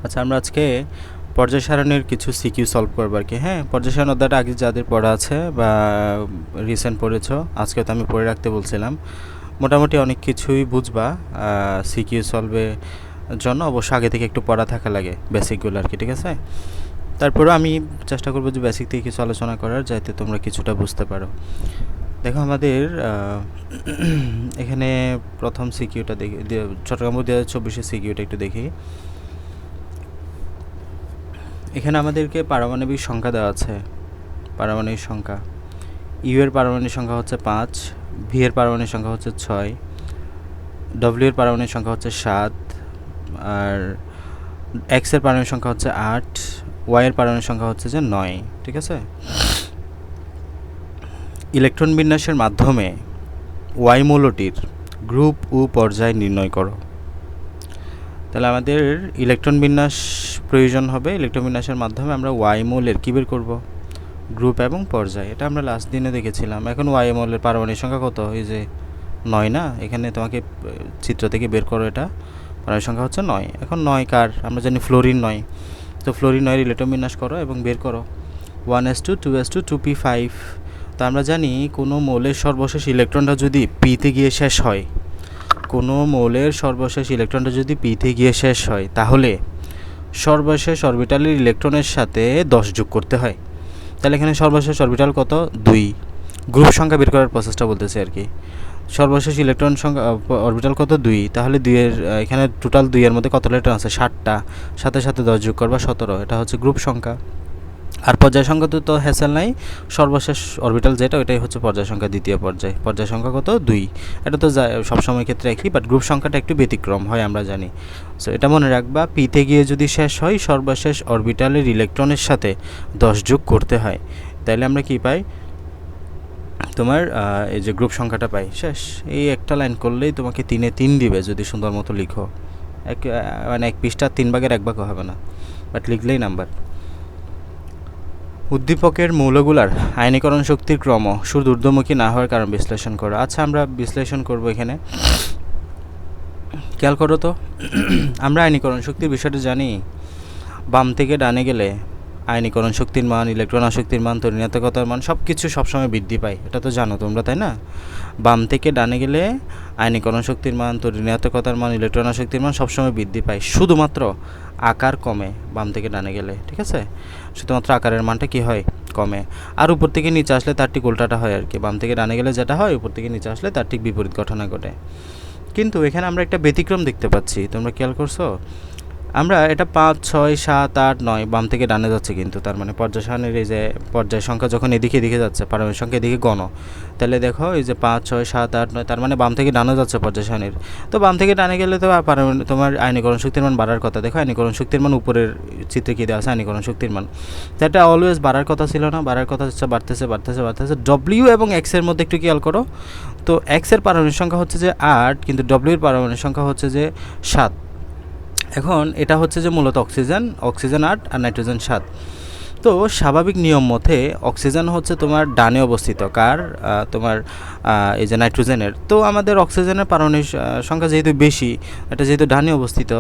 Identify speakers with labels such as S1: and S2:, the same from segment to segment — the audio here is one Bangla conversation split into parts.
S1: আচ্ছা, আমরা আজকে পর্যায় সারণীর কিছু সিকিউ সলভ করবো আর কি। হ্যাঁ, পর্যায় সারণী অধ্যায়টা আগে যাদের পড়া আছে বা রিসেন্ট পড়েছ, আজকে তো আমি পড়ে রাখতে বলছিলাম। মোটামুটি অনেক কিছুই বুঝবা সিকিউ সলভের জন্য। অবশ্য আগে থেকে একটু পড়া থাকা লাগে বেসিকগুলো আর কি, ঠিক আছে? তারপরেও আমি চেষ্টা করবো যে বেসিক থেকে কিছু আলোচনা করার, যাতে তোমরা কিছুটা বুঝতে পারো। দেখো, আমাদের এখানে প্রথম সিকিউটা দেখি, চট্টগ্রাম 2024 সিকিউটা একটু দেখি। এখানে আমাদেরকে পারমাণবিক সংখ্যা দেওয়া আছে। পারমাণবিক সংখ্যা, ইউ এর পারমাণবিক সংখ্যা হচ্ছে 5, ভি এর পারমাণবিক সংখ্যা হচ্ছে 6, ডব্লিউ এর পারমাণবিক সংখ্যা হচ্ছে 7, আর এক্স এর পারমাণবিক সংখ্যা হচ্ছে 8, ওয়াই এর পারমাণবিক সংখ্যা হচ্ছে যে 9। ঠিক আছে? ইলেকট্রন বিন্যাসের মাধ্যমে ওয়াই মৌলটির গ্রুপ ও পর্যায় নির্ণয় করো। তাহলে আমাদের ইলেকট্রন বিন্যাস প্রয়োজন হবে। ইলেকট্রন বিন্যাসের মাধ্যমে আমরা ওয়াই মৌলের কী বের করব? গ্রুপ এবং পর্যায়। এটা আমরা লাস্ট দিনে দেখেছিলাম। এখন ওয়াই মৌলের পারমাণবিক সংখ্যা কত? এই যে 9 না? এখানে তোমাকে চিত্র থেকে বের করো, এটা পারমাণবিক সংখ্যা হচ্ছে 9। এখন 9 কার? আমরা জানি ফ্লোরিন 9। তো ফ্লোরিন 9 ইলেকট্রন বিন্যাস করো এবং বের করো 1s2 2s2 2p5। তো আমরা জানি কোনো মৌলের সর্বশেষ ইলেকট্রনটা যদি পিতে গিয়ে শেষ হয়, কোনো মৌলের সর্বশেষ ইলেকট্রনটা যদি পিতে গিয়ে শেষ হয়, তাহলে সর্বশেষ অরবিটালের ইলেকট্রনের সাথে 10 যোগ করতে হয়। তাহলে এখানে সর্বশেষ অরবিটাল কত? 2। গ্রুপ সংখ্যা বের করার প্রসেসটা বলতেছে আর কি। সর্বশেষ ইলেকট্রন সংখ্যা অরবিটাল কত? 2। তাহলে 2 এর এখানে টোটাল 2 এর মধ্যে কত ইলেকট্রন আছে? 7টা। সাথে সাথে 10 যোগ করবা 17। এটা হচ্ছে গ্রুপ সংখ্যা। আর পর্যায় সংখ্যা তো হ্যাসেল নাই। সর্বশেষ অরবিটাল যেটা, ওইটাই হচ্ছে পর্যায় সংখ্যা, দ্বিতীয় পর্যায়। পর্যায় সংখ্যা কত? 2। এটা তো সবসময় ক্ষেত্রে একই, বাট গ্রুপ সংখ্যাটা একটু ব্যতিক্রম হয়, আমরা জানি। সো এটা মনে রাখবা, পিতে গিয়ে যদি শেষ হয়, সর্বশেষ অরবিটালের ইলেকট্রনের সাথে 10 যোগ করতে হয়। তাইলে আমরা কি পাই? তোমার এই যে গ্রুপ সংখ্যাটা পাই। শেষ। এই একটা লাইন করলেই তোমাকে 3-এ 3 দিবে যদি সুন্দর মতো লিখো। মানে এক পৃষ্ঠা 3 ভাগের 1 ভাগও হবে না, বাট লিখলেই নাম্বার। উদ্দীপকের মৌলগুলার আয়নীকরণ শক্তির ক্রম শুধু ঊর্ধ্বমুখী না হওয়ার কারণ বিশ্লেষণ করো। আচ্ছা, আমরা বিশ্লেষণ করব এখানে। খেয়াল করো তো, আমরা আয়নীকরণ শক্তির বিষয়টা জানি। বাম থেকে ডানে গেলে আয়নীকরণ শক্তির মান, ইলেকট্রন আসক্তির মান, তড়িৎকতার মান সব কিছু সবসময় বৃদ্ধি পায়। এটা তো জানো তোমরা, তাই না? বাম থেকে ডানে গেলে আয়নীকরণ শক্তির মান, তড়িৎকতার মান, ইলেকট্রন আসক্তির মান সবসময় বৃদ্ধি পায়। শুধুমাত্র আকার কমে বাম থেকে ডানে গেলে। ঠিক আছে? শুধুমাত্র আকারের মানটা কি হয়? কমে। আর উপর থেকে নিচে আসলে তার ঠিক উল্টাটা হয় আর কি। বাম থেকে ডানে গেলে যেটা হয়, উপর থেকে নিচে আসলে তার ঠিক বিপরীত ঘটনা ঘটে। কিন্তু এখানে আমরা একটা ব্যতিক্রম দেখতে পাচ্ছি। তোমরা খেয়াল করছো? আমরা এটা 5 6 7 8 9 বাম থেকে ডানে যাচ্ছে, কিন্তু তার মানে পর্যায় সারণীর এই যে পর্যায় সংখ্যা যখন এদিকে এদিকে যাচ্ছে, পারমাণবিক সংখ্যা এদিকে গণ, তাহলে দেখো এই যে 5 6 7 8 9, তার মানে বাম থেকে ডানে যাচ্ছে পর্যায় সারণীর। তো বাম থেকে ডানে গেলে তো তোমার আয়নীকরণ শক্তির মান বাড়ার কথা। দেখো আয়নীকরণ শক্তির মান উপরের চিত্রে কী দেওয়া আছে? আয়নীকরণ শক্তির মান। তো এটা অলওয়েজ বাড়ার কথা ছিল না? বাড়ার কথা হচ্ছে বাড়তেছে বাড়তেছে বাড়তেছে। ডব্লিউ এবং এক্স এর মধ্যে একটু খেয়াল করো তো, এক্স এর পারমাণবিক সংখ্যা হচ্ছে যে 8, কিন্তু ডব্লিউ এর পারমাণবিক সংখ্যা হচ্ছে যে 7। এখন এটা হচ্ছে যে মূলত অক্সিজেন 8 আর নাইট্রোজেন 7। তো স্বাভাবিক নিয়ম মতে অক্সিজেন হচ্ছে তোমার ডানে অবস্থিত। কার? তোমার এই যে নাইট্রোজেনের। তো আমাদের অক্সিজেনের পারমাণবিক সংখ্যা যেহেতু বেশি, এটা যেহেতু ডানে অবস্থিত,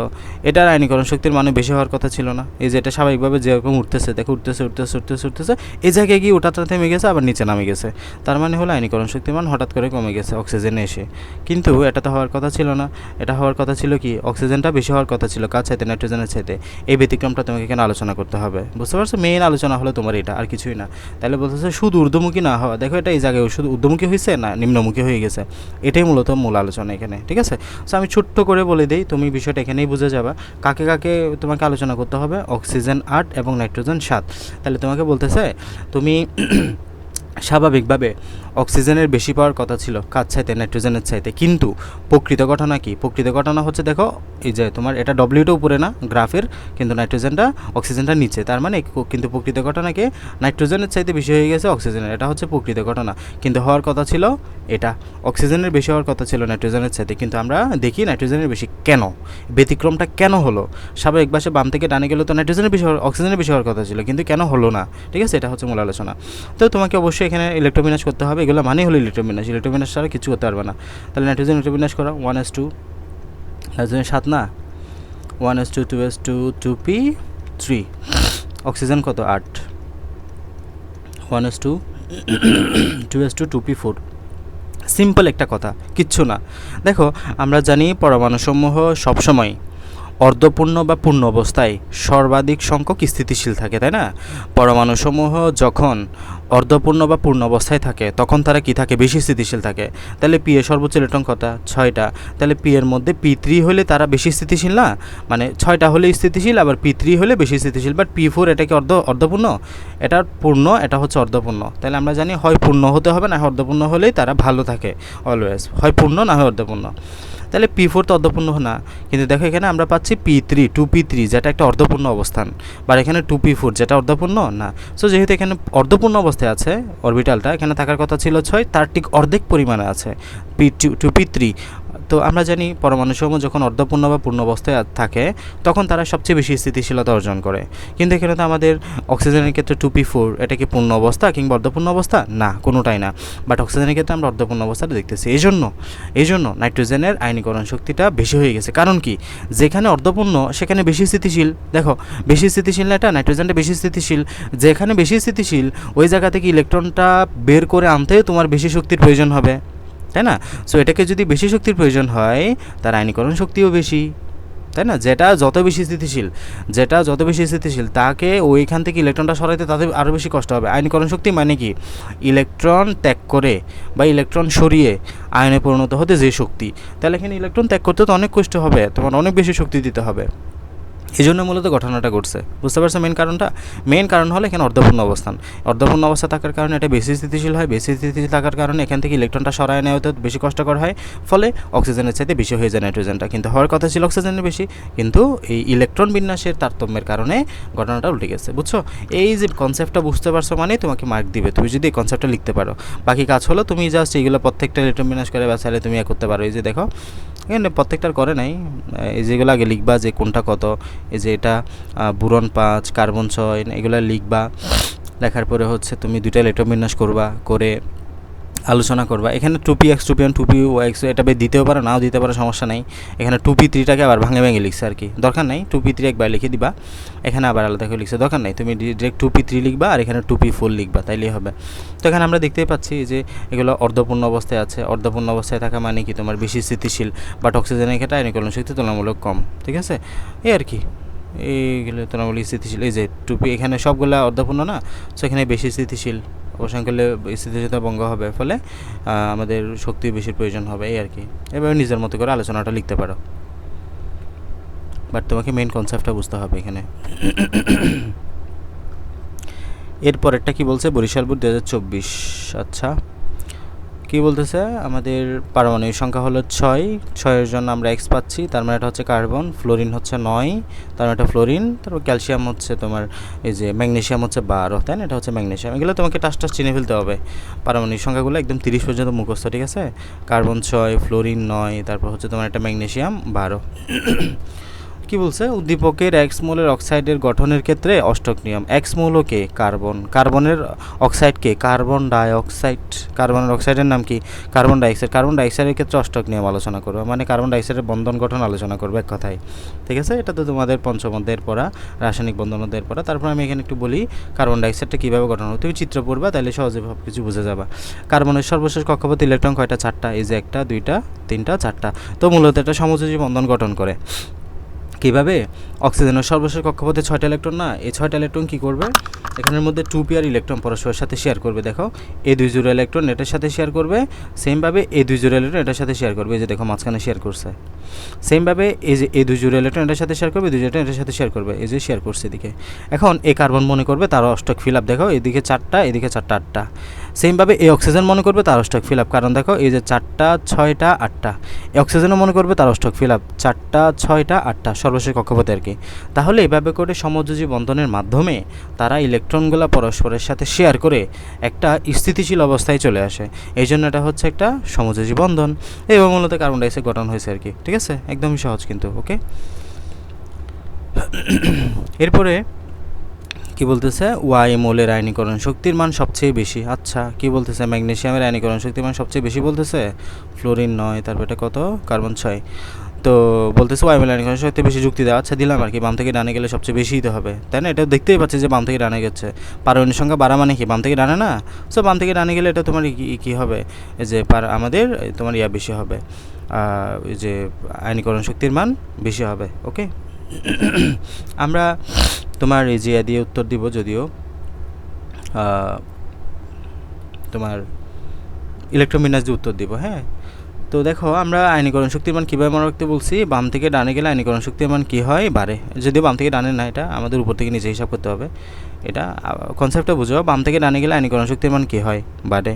S1: এটার আয়নীকরণ শক্তির মানে বেশি হওয়ার কথা ছিল না? এই যে এটা স্বাভাবিকভাবে যেরকম উঠতেছে, দেখো উঠতেছে উঠতেছে উঠতেছে উঠতেছে, এই জায়গায় গিয়ে ওঠাটা থেমে গেছে, আবার নিচে নামে গেছে। তার মানে হলো আয়নীকরণ শক্তির মান হঠাৎ করে কমে গেছে অক্সিজেনে এসে। কিন্তু এটা তো হওয়ার কথা ছিল না। এটা হওয়ার কথা ছিল কি? অক্সিজেনটা বেশি হওয়ার কথা ছিল কার চাইতে? নাইট্রোজেনের চাইতে। এই ব্যতিক্রমটা তোমাকে এখানে আলোচনা করতে হবে। বুঝতে পারছো? মেইন আলোচনা হলো তোমার এটা, আর কিছুই না। তাহলে বলতেছে শুধু ঊর্ধ্বমুখী না হওয়া। দেখো এটা এই জায়গায় শুধু ঊর্ধ্বমুখী হয়েছে না নিম্নমুখী হয়ে গেছে। এটাই মূলত মূল আলোচনা এখানে। ঠিক আছে? সো আমি ছোট্ট করে বলে দিই, তুমি বিষয়টা এখানেই বুঝে যাবা। কাকে কাকে তোমাকে আলোচনা করতে হবে? অক্সিজেন 8 এবং নাইট্রোজেন 7। তাহলে তোমাকে বলতেছে তুমি স্বাভাবিকভাবে অক্সিজেনের বেশি পাওয়ার কথা ছিল কার চাইতে? নাইট্রোজেনের চাইতে। কিন্তু প্রকৃত ঘটনা কি? প্রকৃত ঘটনা হচ্ছে দেখো এই যে তোমার এটা ডব্লিউটা উপরে না গ্রাফের, কিন্তু নাইট্রোজেনটা অক্সিজেনটা নিচে। তার মানে কিন্তু প্রকৃত ঘটনাকে নাইট্রোজেনের চাইতে বেশি হয়ে গেছে অক্সিজেনের। এটা হচ্ছে প্রকৃত ঘটনা। কিন্তু হওয়ার কথা ছিল এটা, অক্সিজেনের বেশি হওয়ার কথা ছিল নাইট্রোজেনের চাইতে। কিন্তু আমরা দেখি নাইট্রোজেনের বেশি। কেন? ব্যতিক্রমটা কেন হলো? স্বাভাবিক ভাষায় বাম থেকে ডানে গেলে তো নাইট্রোজেনের বেশি অক্সিজেনের বেশি হওয়ার কথা ছিল, কিন্তু কেন হলো না? ঠিক আছে? এটা হচ্ছে মূল আলোচনা। তো তোমাকে অবশ্যই এখানে ইলেকট্রোবিন্যাস করতে হবে। এগুলো মানে হলো ইলেকট্রোবিন্যাস। ইলেকট্রোবিন্যাস ছাড়া কিছু করতে পারবে না। তাহলে নাইট্রোজেন ইলেকট্রোবিন্যাস করো 1s2, নাইট্রোজেন 7 না? 1s2 2s2 2p3, অক্সিজেন কত 8, 1s2 2s2 2p4। সিম্পল একটা কথা, কিচ্ছু না। দেখো আমরা জানি পরমাণুসমূহ সবসময় অর্ধপূর্ণ বা পূর্ণ অবস্থায় সর্বাধিক সংখ্যক স্থিতিশীল থাকে, তাই না? পরমাণুসমূহ যখন অর্ধপূর্ণ বা পূর্ণ অবস্থায় থাকে তখন তারা কি থাকে, বেশি স্থিতিশীল থাকে। তাহলে পি এর সর্বোচ্চ ইলেকট্রন কত, 6টা। তাহলে পি এর মধ্যে p3 হলে তারা বেশি স্থিতিশীল না, মানে 6টা হলে স্থিতিশীল, আবার p3 হলে বেশি স্থিতিশীল। বাট p4 এটা কি অর্ধপূর্ণ? এটা পূর্ণ, এটা হচ্ছে অর্ধপূর্ণ। তাহলে আমরা জানি হয় পূর্ণ হতে হবে, না হয় অর্ধপূর্ণ হলেই তারা ভালো থাকে অলওয়েজ, হয় পূর্ণ না হয় অর্ধপূর্ণ। তাহলে p4 তো অর্ধপূর্ণ না, কিন্তু দেখো এখানে আমরা পাচ্ছি p3 2p3 যেটা একটা অর্ধপূর্ণ অবস্থান, বা এখানে 2p4 যেটা অর্ধপূর্ণ না। সো যেহেতু এখানে অর্ধপূর্ণ অবস্থায় আছে অরবিটালটা, এখানে থাকার কথা ছিল 6, তার ঠিক অর্ধেক পরিমাণে আছে p2 2p3। তো আমরা জানি পরমাণুসমূহ যখন অর্ধপূর্ণ বা পূর্ণ অবস্থায় থাকে তখন তারা সবচেয়ে বেশি স্থিতিশীলতা অর্জন করে। কিন্তু এখানে তো আমাদের অক্সিজেনের ক্ষেত্রে 2p4 এটা কি পূর্ণ অবস্থা কিংবা অর্ধপূর্ণ অবস্থা? না, কোনোটাই না। বাট অক্সিজেনের ক্ষেত্রে আমরা অর্ধপূর্ণ অবস্থাটা দেখতেছি। এই জন্য নাইট্রোজেনের আয়নীকরণ শক্তিটা বেশি হয়ে গেছে। কারণ কি, যেখানে অর্ধপূর্ণ সেখানে বেশি স্থিতিশীল। দেখো বেশি স্থিতিশীল না, এটা নাইট্রোজেনটা বেশি স্থিতিশীল। যেখানে বেশি স্থিতিশীল ওই জায়গা থেকে ইলেকট্রনটা বের করে আনতেও তোমার বেশি শক্তির প্রয়োজন হবে, তাই না? সো এটাকে যদি বেশি শক্তির প্রয়োজন হয় তার আয়নীকরণ শক্তিও বেশি, তাই না? যেটা যত বেশি স্থিতিশীল তাকে ওইখান থেকে ইলেকট্রনটা সরাইতে তাদের আরও বেশি কষ্ট হবে। আয়নীকরণ শক্তি মানে কি, ইলেকট্রন ত্যাগ করে বা ইলেকট্রন সরিয়ে আয়নে পরিণত হতে যে শক্তি, তাহলে এখানে ইলেকট্রন ত্যাগ করতে তো অনেক কষ্ট হবে, তোমার অনেক বেশি শক্তি দিতে হবে। এই জন্য মূলত ঘটনাটা ঘটছে, বুঝতে পারছো মেন কারণটা? মেন কারণ হলো এখানে অর্ধপূর্ণ অবস্থা থাকার কারণে এটা বেশি স্থিতিশীল হয়। বেশি স্থিতিশীল থাকার কারণে এখান থেকে ইলেকট্রনটা সরায় নেওয়া হতে বেশি কষ্টকর হয়, ফলে অক্সিজেনের চাইতে বেশি হয়ে যায় নাইট্রোজেনটা। কিন্তু হওয়ার কথা ছিল অক্সিজেনের বেশি, কিন্তু এই ইলেকট্রন বিন্যাসের তারতম্যের কারণে ঘটনাটা উল্টে গেছে, বুঝছো? এই যে কনসেপ্টটা বুঝতে পারছো মানে তোমাকে মার্ক দিবে তুমি যদি এই কনসেপ্টটা লিখতে পারো। বাকি কাজ হলো তুমি জাস্ট এইগুলো প্রত্যেকটা ইলেকট্রন বিন্যাস করে বা চাইলে তুমি করতে পারো। এই যে দেখো এখানে প্রত্যেকটার করে নাই, এই যেগুলো আগে লিখবা যে কোনটা কত, এই যে এটা বোরন 5 কার্বন 6 এগুলো লিখবা। লেখার পরে হচ্ছে তুমি দুইটা ইলেকট্রন বিন্যাস করবা, করে আলোচনা করবা। এখানে 2px 2p1 2px এটা দিতেও পারো, নাও দিতে পারো, সমস্যা নাই। এখানে 2p3টাকে আবার ভাঙে লিখছে আর কি, দরকার নাই। 2p3 একবার লিখে দিবা, এখানে আবার আলাদা করে লিখছে, দরকার নাই। তুমি ডিরেক্ট 2p3 লিখবা আর এখানে 2p4 লিখবা, তাইলেই হবে। তো এখানে আমরা দেখতেই পাচ্ছি যে এগুলো অর্ধপূর্ণ অবস্থায় আছে। অর্ধপূর্ণ অবস্থায় থাকা মানে কি, তোমার বেশি স্থিতিশীল, বাট অক্সিজেনের ক্ষেত্রে আয়নীকরণ শক্তি তুলনামূলক কম, ঠিক আছে? এই আর কি, এইগুলো তুলনামূলক স্থিতিশীল। এই যে 2p এখানে সবগুলো অর্ধপূর্ণ না, সো এখানে বেশি স্থিতিশীল, অবসান করলে স্থিতিশীলতা ভঙ্গ হবে, ফলে আমাদের শক্তির বেশি প্রয়োজন হবে, এই আর কি। এভাবে নিজের মতো করে আলোচনাটা লিখতে পারো, বাট তোমাকে মেইন কনসেপ্টটা বুঝতে হবে এখানে। এরপরেরটা কি বলছে, বরিশাল বোর্ড 2024। আচ্ছা, কী বলতেছে, আমাদের পারমাণবিক সংখ্যা হলো 6-6-এর জন্য আমরা এক্স পাচ্ছি, তার মানে এটা হচ্ছে কার্বন। ফ্লোরিন হচ্ছে 9, তার মানে এটা ফ্লোরিন। তারপর ক্যালসিয়াম হচ্ছে তোমার এই যে ম্যাগনেসিয়াম হচ্ছে 12, তাই না? এটা হচ্ছে ম্যাগনেসিয়াম। এগুলো তোমাকে টাস চিনে ফেলতে হবে, পারমাণবিক সংখ্যাগুলো একদম 30 পর্যন্ত মুখস্থ, ঠিক আছে? কার্বন 6, ফ্লোরিন 9, তারপর হচ্ছে তোমার একটা ম্যাগনেসিয়াম 12। কি বলছে, উদ্দীপকের এক্স মৌলের অক্সাইডের গঠনের ক্ষেত্রে অষ্টক নিয়ম। এক্স মৌলকে কার্বন, কার্বনের অক্সাইডকে কার্বন ডাইঅক্সাইড, কার্বনের অক্সাইডের নাম কি, কার্বন ডাইঅক্সাইড। কার্বন ডাইঅক্সাইডের ক্ষেত্রে অষ্টক নিয়ম আলোচনা করবে, মানে কার্বন ডাইঅক্সাইডের বন্ধন গঠন আলোচনা করবে এক কথায়, ঠিক আছে? এটা তো তোমাদের পঞ্চম অধ্যায়ের পড়া, রাসায়নিক বন্ধন অধ্যায়ের পড়া। তারপর আমি এখানে একটু বলি কার্বন ডাইঅক্সাইডটা কীভাবে গঠন হবে। তুমি চিত্র পড়বা, তাহলে সহজে সব কিছু বুঝে যাবা। কার্বনের সর্বশেষ কক্ষপথ ইলেকট্রন কয়টা, 4টা। এই যে 1টা 2টা 3টা 4টা। তো মূলত এটা সমযোজী বন্ধন গঠন করে। কীভাবে, অক্সিজেনের সর্বশেষ কক্ষপথে 6টা ইলেকট্রন না, এই 6টা ইলেকট্রন কী করবে, এখানের মধ্যে 2 পেয়ার ইলেকট্রন পরস্পরের সাথে শেয়ার করবে। দেখো এই 2 জোড়া ইলেকট্রন এটার সাথে শেয়ার করবে, সেমভাবে এই 2 জোড়া ইলেকট্রন এটার সাথে শেয়ার করবে। এই যে দেখো মাঝখানে শেয়ার করছে। সেমভাবে এই যে এই 2 জোড়া ইলেকট্রন এটার সাথে শেয়ার করবে, 2 জোড়া এটার সাথে শেয়ার করবে, এই যে শেয়ার করছে এদিকে। এখন এই কার্বন মনে করবে তার অষ্টক ফিল আপ, দেখো এদিকে 4টা এদিকে 4টা 8টা। সেমভাবে এই অক্সিজেন মনে করবে তার অষ্টক ফিল আপ, কারণ দেখো এই যে 4টা 6টা 8টা। এই অক্সিজেনও মনে করবে তার অষ্টক ফিল আপ 4টা 6টা 8টা, সর্বশেষ কক্ষপথে আর কি। তাহলে এভাবে করে সমযোজী বন্ধনের মাধ্যমে তারা ইলেকট্রনগুলো পরস্পরের সাথে শেয়ার করে একটা স্থিতিশীল অবস্থায় চলে আসে। এই জন্য এটা হচ্ছে একটা সমযোজী বন্ধন। এবং মূলত কার্বন ডাইঅক্সাইড গঠন হয়েছে আর কি, ঠিক আছে? একদমই সহজ কিন্তু, ওকে। এরপরে কি বলতেছে, ওয়াই মৌলের আয়নীকরণ শক্তির মান সবচেয়ে বেশি। আচ্ছা, কি বলতেছে, ম্যাগনেসিয়ামের আয়নীকরণ শক্তির মান সবচেয়ে বেশি বলতেছে, ফ্লোরিন 9, তারপর এটা কত, কার্বন 6। তো বলতেছে ওয়াই মিলে আইনিকরণ শক্তি বেশি যুক্তি দেওয়া, আচ্ছা দিলাম আর কি, বাম থেকে ডানে গেলে সবচেয়ে বেশিই তো হবে, তাই না? এটা দেখতেই পাচ্ছি যে বাম থেকে ডানে গেছে, পারমাণবিক সংখ্যা বাড়া মানে কি বাম থেকে ডানে না? সো বাম থেকে ডানে গেলে এটা তোমার কী হবে, যে আমাদের তোমার বেশি হবে, এই যে আইনিকরণ শক্তির মান বেশি হবে। ওকে, আমরা তোমার এই যে দিয়ে উত্তর দিব, যদিও তোমার ইলেকট্রোবিন্যাস দিয়ে উত্তর দিব। হ্যাঁ, তো দেখো আমরা আইনিকরণ শক্তির মান কীভাবে মনে রাখতে বলছি, বাম থেকে ডানে গেলে আইনিকরণ শক্তির মান কী হয়, বাড়ে। যদিও বাম থেকে ডানে না, এটা আমাদের উপর থেকে নিচে হিসাব করতে হবে, এটা কনসেপ্টটা বুঝো। বাম থেকে ডানে গেলে আইনিকরণ শক্তির মান কী হয়, বাড়ে।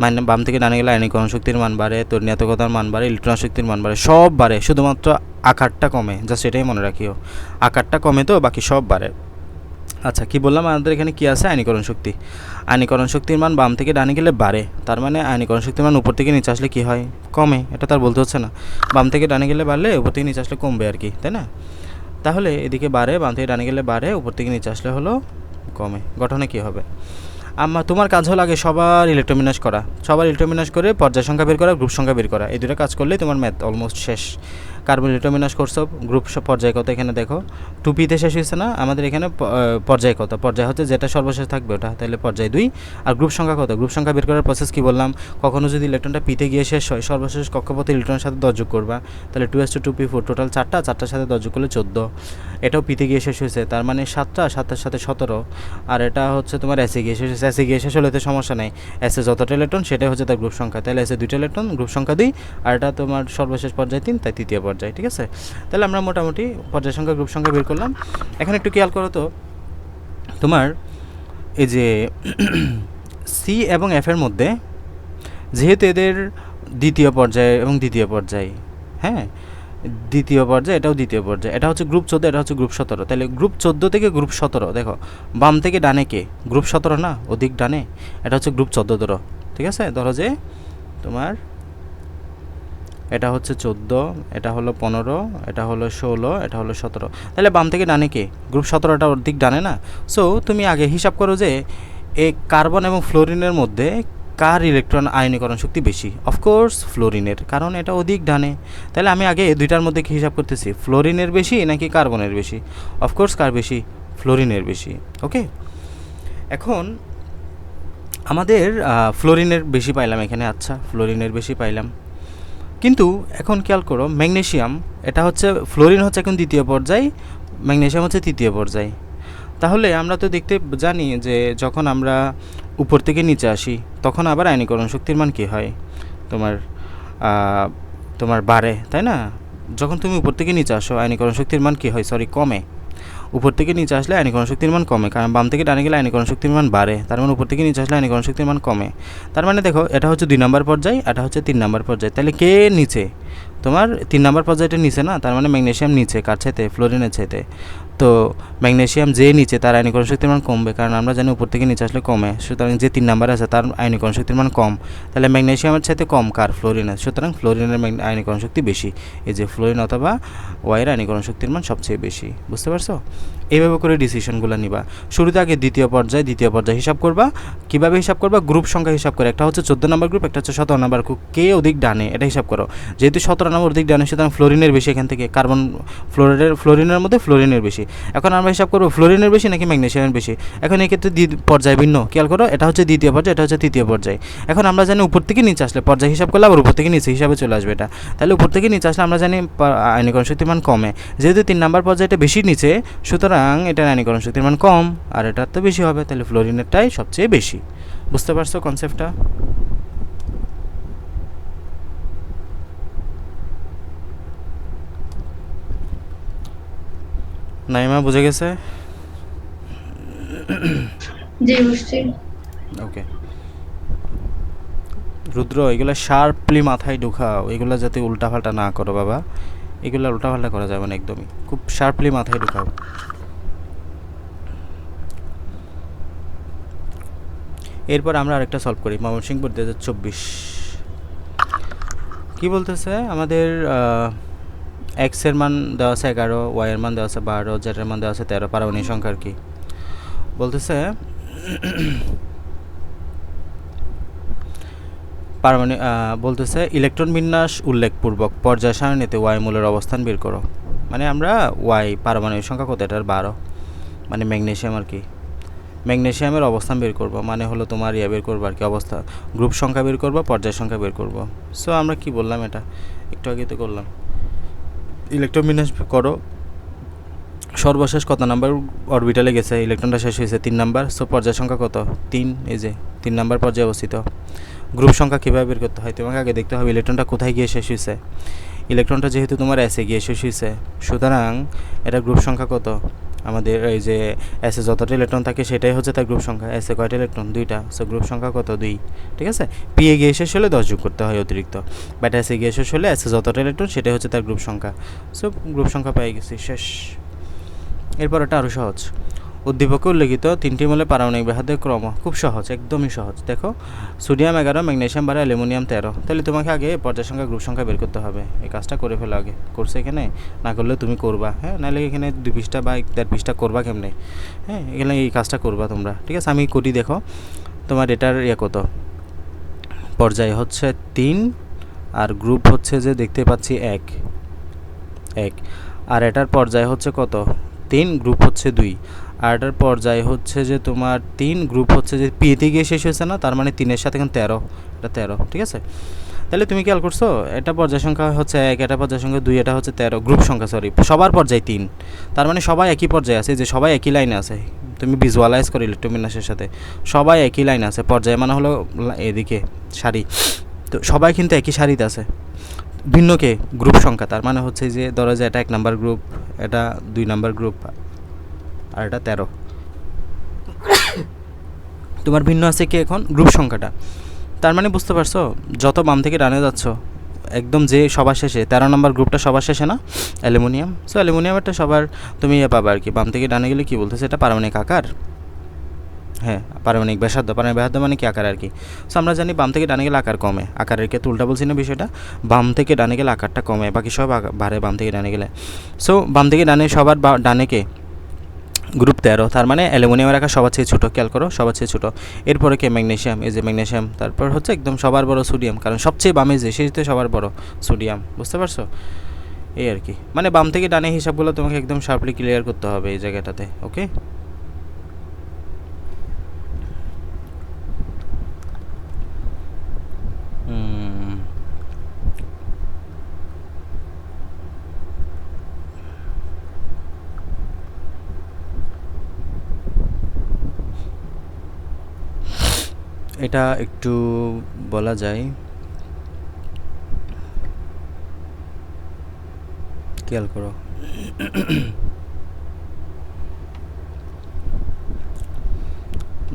S1: মানে বাম থেকে ডানে গেলে আইনিকরণ শক্তির মান বাড়ে, তড়িৎকতার মান বাড়ে, ইলেকট্রন শক্তির মান বাড়ে, সব বাড়ে, শুধুমাত্র আকারটা কমে, জাস্ট এটাই মনে রাখিও, আকারটা কমে, তো বাকি সব বাড়ে। আচ্ছা, কি বললাম, আমাদের এখানে কী আছে, আইনিকরণ শক্তি। আইনিকরণ শক্তির মান বাম থেকে ডানে গেলে বাড়ে, তার মানে আইনিকরণ শক্তির মান উপর থেকে নিচে আসলে কী হয়, কমে। এটা তার বলতে হচ্ছে না, বাম থেকে ডানে গেলে বাড়লে উপর থেকে নিচে আসলে কমবে আর কি, তাই না? তাহলে এদিকে বাড়ে, বাম থেকে ডানে গেলে বাড়ে, উপর থেকে নিচে আসলে হলো কমে। গঠনে কী হবে, তোমার কাজ হলো আগে সবার ইলেকট্রোবিন্যাস করা, সবার ইলেকট্রোবিন্যাস করে পর্যায় সংখ্যা বের করা, গ্রুপ সংখ্যা বের করা, এই দুটো কাজ করলেই তোমার ম্যাথ অলমোস্ট শেষ। কার্বন ইলেকট্রোবিন্যাস করছো, গ্রুপ পর্যায় কত এখানে দেখো, 2p-তে শেষ হয়েছে না, আমাদের এখানে পর্যায় কত, পর্যায় হচ্ছে যেটা সর্বশেষ থাকবে ওটা, তাহলে পর্যায় 2। আর গ্রুপ সংখ্যা কত, গ্রুপ সংখ্যা বের করার প্রসেস কি বললাম, কখনো যদি ইলেকট্রনটা পিতে গিয়ে শেষ হয়, সর্বশেষ কক্ষপথে ইলেকট্রনের সাথে 10 যোগ করবা, তাহলে 2s2p4, টোটাল 4টার সাথে 10 যোগ করলে 14। এটাও পিতে গিয়ে শেষ হয়েছে, তার মানে 7টার সাথে 17। আর এটা হচ্ছে তোমার এসে গিয়ে শেষ হয়েছে, এসে গিয়ে শেষ হলে তো সমস্যা নেই, এসে যতটা ইলেকট্রন সেটাই হচ্ছে তার গ্রুপ সংখ্যা, তাহলে এসে 2টা ইলেকট্রন, গ্রুপ সংখ্যা 2, আর এটা তোমার সর্বশেষ পর্যায় 3, তাই তৃতীয় পর্যায়। ঠিক আছে, তাহলে আমরা মোটামুটি পর্যায় সংখ্যা, গ্রুপ সংখ্যা বের করলাম। এখন একটু খেয়াল করো তো, তোমার এই যে সি এবং এফ এর মধ্যে, যেহেতু এদের দ্বিতীয় পর্যায় এবং দ্বিতীয় পর্যায়, হ্যাঁ দ্বিতীয় পর্যায়ে, এটাও দ্বিতীয় পর্যায়ে, এটা হচ্ছে গ্রুপ 14, এটা হচ্ছে গ্রুপ 17, তাহলে গ্রুপ 14 থেকে গ্রুপ 17, দেখো বাম থেকে ডানে কে, গ্রুপ 17 না, অধিক ডানে, এটা হচ্ছে গ্রুপ 14 ধরো। ঠিক আছে, ধরো যে তোমার এটা হচ্ছে 14, এটা হলো 15, এটা হলো 16, এটা হলো 17, তাহলে বাম থেকে ডানে কে, গ্রুপ 17টা অধিক ডানে না। সো তুমি আগে হিসাব করো যে এই কার্বন এবং ফ্লোরিনের মধ্যে কার ইলেকট্রন আয়নীকরণ শক্তি বেশি, অফকোর্স ফ্লোরিনের, কারণ এটা অধিক ডানে। তাহলে আমি আগে দুইটার মধ্যে কি হিসাব করতেছি, ফ্লোরিনের বেশি নাকি কার্বনের বেশি, অফকোর্স কার বেশি, ফ্লোরিনের বেশি। ওকে, এখন আমাদের ফ্লোরিনের বেশি পাইলাম এখানে, আচ্ছা ফ্লোরিনের বেশি পাইলাম, কিন্তু এখন খেয়াল করো ম্যাগনেসিয়াম, এটা হচ্ছে ফ্লোরিন হচ্ছে এখন দ্বিতীয় পর্যায়, ম্যাগনেসিয়াম হচ্ছে তৃতীয় পর্যায়। তাহলে আমরা তো দেখতে জানি যে যখন আমরা উপর থেকে নিচে আসি তখন আবার আয়নীকরণ শক্তির মান কী হয়, তোমার বাড়ে, তাই না? যখন তুমি উপর থেকে নিচে আসো আয়নীকরণ শক্তির মান কী হয়, কমে। উপর থেকে নিচে আসলে আয়নীকরণ শক্তির মান কমে, কারণ বাম থেকে ডানে গেলে আয়নীকরণ শক্তির মান বাড়ে, তার মানে উপর থেকে নিচে আসলে আয়নীকরণ শক্তির মান কমে। তার মানে দেখো এটা হচ্ছে 2 নম্বর পর্যায়, এটা হচ্ছে 3 নম্বর পর্যায়, তাহলে কে নিচে, তোমার 3 নম্বর পর্যায়টা নিচে না, তার মানে ম্যাগনেসিয়াম নিচে, কার চাইতে, ফ্লোরিনের চাইতে। তো ম্যাগনেসিয়াম যে নিচে তার আয়নীকরণ শক্তির মান কমবে, কারণ আমরা জানি উপর থেকে নিচে আসলে কমে, সুতরাং যে 3 নম্বরে আছে তার আয়নীকরণ শক্তির মান কম, তাহলে ম্যাগনেসিয়ামের চাইতে কম কার, ফ্লোরিনের, সুতরাং ফ্লোরিনের আয়নীকরণ শক্তি বেশি। এই যে ফ্লোরিন অথবা ওয়াইয়ের আয়নীকরণ শক্তির মান সবচেয়ে বেশি, বুঝতে পারছো? এইভাবে করে ডিসিশনগুলো নিবা। শুরুতে আগে দ্বিতীয় পর্যায় হিসাব করবা। কীভাবে হিসাব করবা, গ্রুপ সংখ্যা হিসাব করে, একটা হচ্ছে 14 নম্বর গ্রুপ, একটা হচ্ছে 17 নম্বর গ্রুপ, কে অধিক ডানে এটা হিসাব করো। যেহেতু 17 নম্বর অধিক ডানে, সুতরাং ফ্লোরিনের বেশি, এখান থেকে কার্বন ফ্লোরিনের মধ্যে ফ্লোরিনের বেশি। এখন আমরা হিসাব করবো ফ্লোরিনের বেশি নাকি ম্যাগনেসিয়ামের বেশি। এখন এই ক্ষেত্রে পর্যায় ভিন্ন, খেয়াল করো, এটা হচ্ছে দ্বিতীয় পর্যায়, এটা হচ্ছে তৃতীয় পর্যায়। এখন আমরা জানি উপর থেকে নিচে আসলে পর্যায় হিসাব করলে আবার উপর থেকে নিচে হিসাবে চলে আসবে এটা, তাহলে উপর থেকে নিচে আসলে আমরা জানি আয়নীকরণ শক্তির মান কমে, যেহেতু 3 নম্বর পর্যায়টা বেশি নিচে, সুতরাং এটার আয়নীকরণ শক্তির মান কম, আর এটার তো বেশি হবে, তাহলে ফ্লোরিনেরটাই সবচেয়ে বেশি। বুঝতে পারছো কনসেপ্টটা? নাইমা বুঝে গেছে?
S2: জি বুঝছি।
S1: ওকে, রুদ্র এগুলো শার্পলি মাথায় ঢুকাও, এগুলো যাতে উল্টাপাল্টা না করো বাবা, এগুলো উল্টাপাল্টা করা যাবে না একদমই, খুব শার্পলি মাথায় ঢুকাও। এরপর আমরা আরেকটা সলভ করি, ময়মনসিংহ বোর্ড 2024 কী বলতেছে আমাদের, এক্সের মান দেওয়া আছে 11, ওয়াইয়ের মান দেওয়া আছে 12, জেডের মান দেওয়া আছে 13, পারমাণবিক সংখ্যার কি বলতেছে, পারমাণবিক বলতেছে ইলেকট্রন বিন্যাস উল্লেখপূর্বক পর্যায় সারণীতে ওয়াই মূলের অবস্থান বের করো। মানে আমরা ওয়াই পারমাণবিক সংখ্যা কত, এটার 12, মানে ম্যাগনেসিয়াম আর কি, ম্যাগনেসিয়ামের অবস্থান বের করবো, মানে হলো তোমার বের করবো আর কি, অবস্থা গ্রুপ সংখ্যা বের করবো, পর্যায় সংখ্যা বের করবো। সো আমরা কি বললাম, এটা একটু আগে তো করলাম। ইলেকট্রন বিন্যাস করো, সর্বশেষ কত নাম্বার অরবিটালে গেছে, ইলেকট্রনটা শেষ হয়েছে 3 নাম্বার। সো পর্যায় সংখ্যা কত, 3, এই যে 3 নাম্বার পর্যায়ে অবস্থিত। গ্রুপ সংখ্যা কীভাবে বের করতে হয়, তোমাকে আগে দেখতে হবে ইলেকট্রনটা কোথায় গিয়ে শেষ হয়েছে। ইলেকট্রনটা যেহেতু তোমার এসে গিয়ে শেষ হয়েছে, সুতরাং এটা গ্রুপ সংখ্যা কত, আমাদের এই যে এসে যতটা ইলেকট্রন থাকে সেটাই হচ্ছে তার গ্রুপ সংখ্যা। এসে কয়টা ইলেকট্রন, 2টা। সো গ্রুপ সংখ্যা কত, 2, ঠিক আছে। পি এ গিয়ে শেষ হলে 10 যোগ করতে হয় অতিরিক্ত, বাট এসে গিয়ে শেষ হলে এসে যতটা ইলেকট্রন সেটাই হচ্ছে তার গ্রুপ সংখ্যা। সো গ্রুপ সংখ্যা পেয়ে গেছি, শেষ। এরপর এটা আরও সহজ, উদ্দীপকে উল্লেখিত 3টি মৌলের পারমাণবিক ব্যাসার্ধের ক্রম, খুব সহজ, একদমই সহজ। দেখো সোডিয়াম 11, ম্যাগনেসিয়াম 12, অ্যালুমিনিয়াম 13। তাহলে তোমাকে আগে পর্যায় সংখ্যা গ্রুপ সংখ্যা বের করতে হবে। এই কাজটা করে ফেলো আগে, করছে এখানে, না করলে তুমি করবা, হ্যাঁ, নাহলে এখানে 2 পৃষ্ঠা বা 1.5 পৃষ্ঠা করবা কেমনে, হ্যাঁ, এখানে এই কাজটা করবা তোমরা, ঠিক আছে। আমি করি, দেখো তোমার এটার কত, পর্যায় হচ্ছে 3 আর গ্রুপ হচ্ছে যে দেখতে পাচ্ছি 1, আর এটার পর্যায় হচ্ছে কত, 3, গ্রুপ হচ্ছে 2, আর এটার পর্যায় হচ্ছে যে তোমার 3, গ্রুপ হচ্ছে যে পিতে গিয়ে শেষ হয়েছে না, তার মানে 3-এর সাথে এখন 13, এটা 13, ঠিক আছে। তাহলে তুমি খেয়াল করছো, এটা পর্যায় সংখ্যা হচ্ছে 1, এটা পর্যায় সংখ্যা 2, এটা হচ্ছে 13, গ্রুপ সংখ্যা সরি, সবার পর্যায় 3, তার মানে সবাই একই পর্যায়ে আছে, যে সবাই একই লাইনে আছে। তুমি ভিজুয়ালাইজ করো ইলেকট্রন বিন্যাসের সাথে, সবাই একই লাইনে আছে, পর্যায় মানে হলো এদিকে সারি, তো সবাই কিন্তু একই সারিতে আছে। ভিন্নকে গ্রুপ সংখ্যা, তার মানে হচ্ছে যে ধরো যে এটা 1 নাম্বার গ্রুপ, এটা 2 নাম্বার গ্রুপ, আর এটা 13। তোমার ভিন্ন আছে কি এখন, গ্রুপ সংখ্যাটা। তার মানে বুঝতে পারছো, যত বাম থেকে ডানে যাচ্ছ একদম যে সবার শেষে 13 নম্বর গ্রুপটা সবার শেষে না, অ্যালুমিনিয়াম। সো অ্যালুমিনিয়ামটা সবার তুমি পাবে আর কি। বাম থেকে ডানে গেলে কী বলতেছে, এটা পারমাণবিক আকার, হ্যাঁ, পারমাণবিক ব্যাসার্ধ, পারমাণবিক ব্যাসার্ধ মানে কি, আকার আর কি। সো আমরা জানি বাম থেকে ডানে গেলে আকার কমে, আকারের কে উল্টা বলছি না বিষয়টা, বাম থেকে ডানে গেলে আকারটা কমে, বাকি সব বাড়ে বাম থেকে ডানে গেলে। সো বাম থেকে ডানে সবার ডানে কে, গ্রুপ 13, তার মানে অ্যালুমিনিয়ামের আকার সবার চেয়ে ছোটো, খেয়াল করো সবার চেয়ে ছোটো। এরপরে কে, ম্যাগনেসিয়াম, এই যে ম্যাগনেসিয়াম, তারপর হচ্ছে একদম সবার বড় সোডিয়াম, কারণ সবচেয়ে বামে যে সেটা সবার বড় সোডিয়াম, বুঝতে পারছো, এই আর কি। মানে বাম থেকে ডানে হিসাবগুলো তোমাকে একদম শার্পলি ক্লিয়ার করতে হবে এই জায়গাটাতে, ওকে। এটা একটু বলা যায়, খেয়াল করো,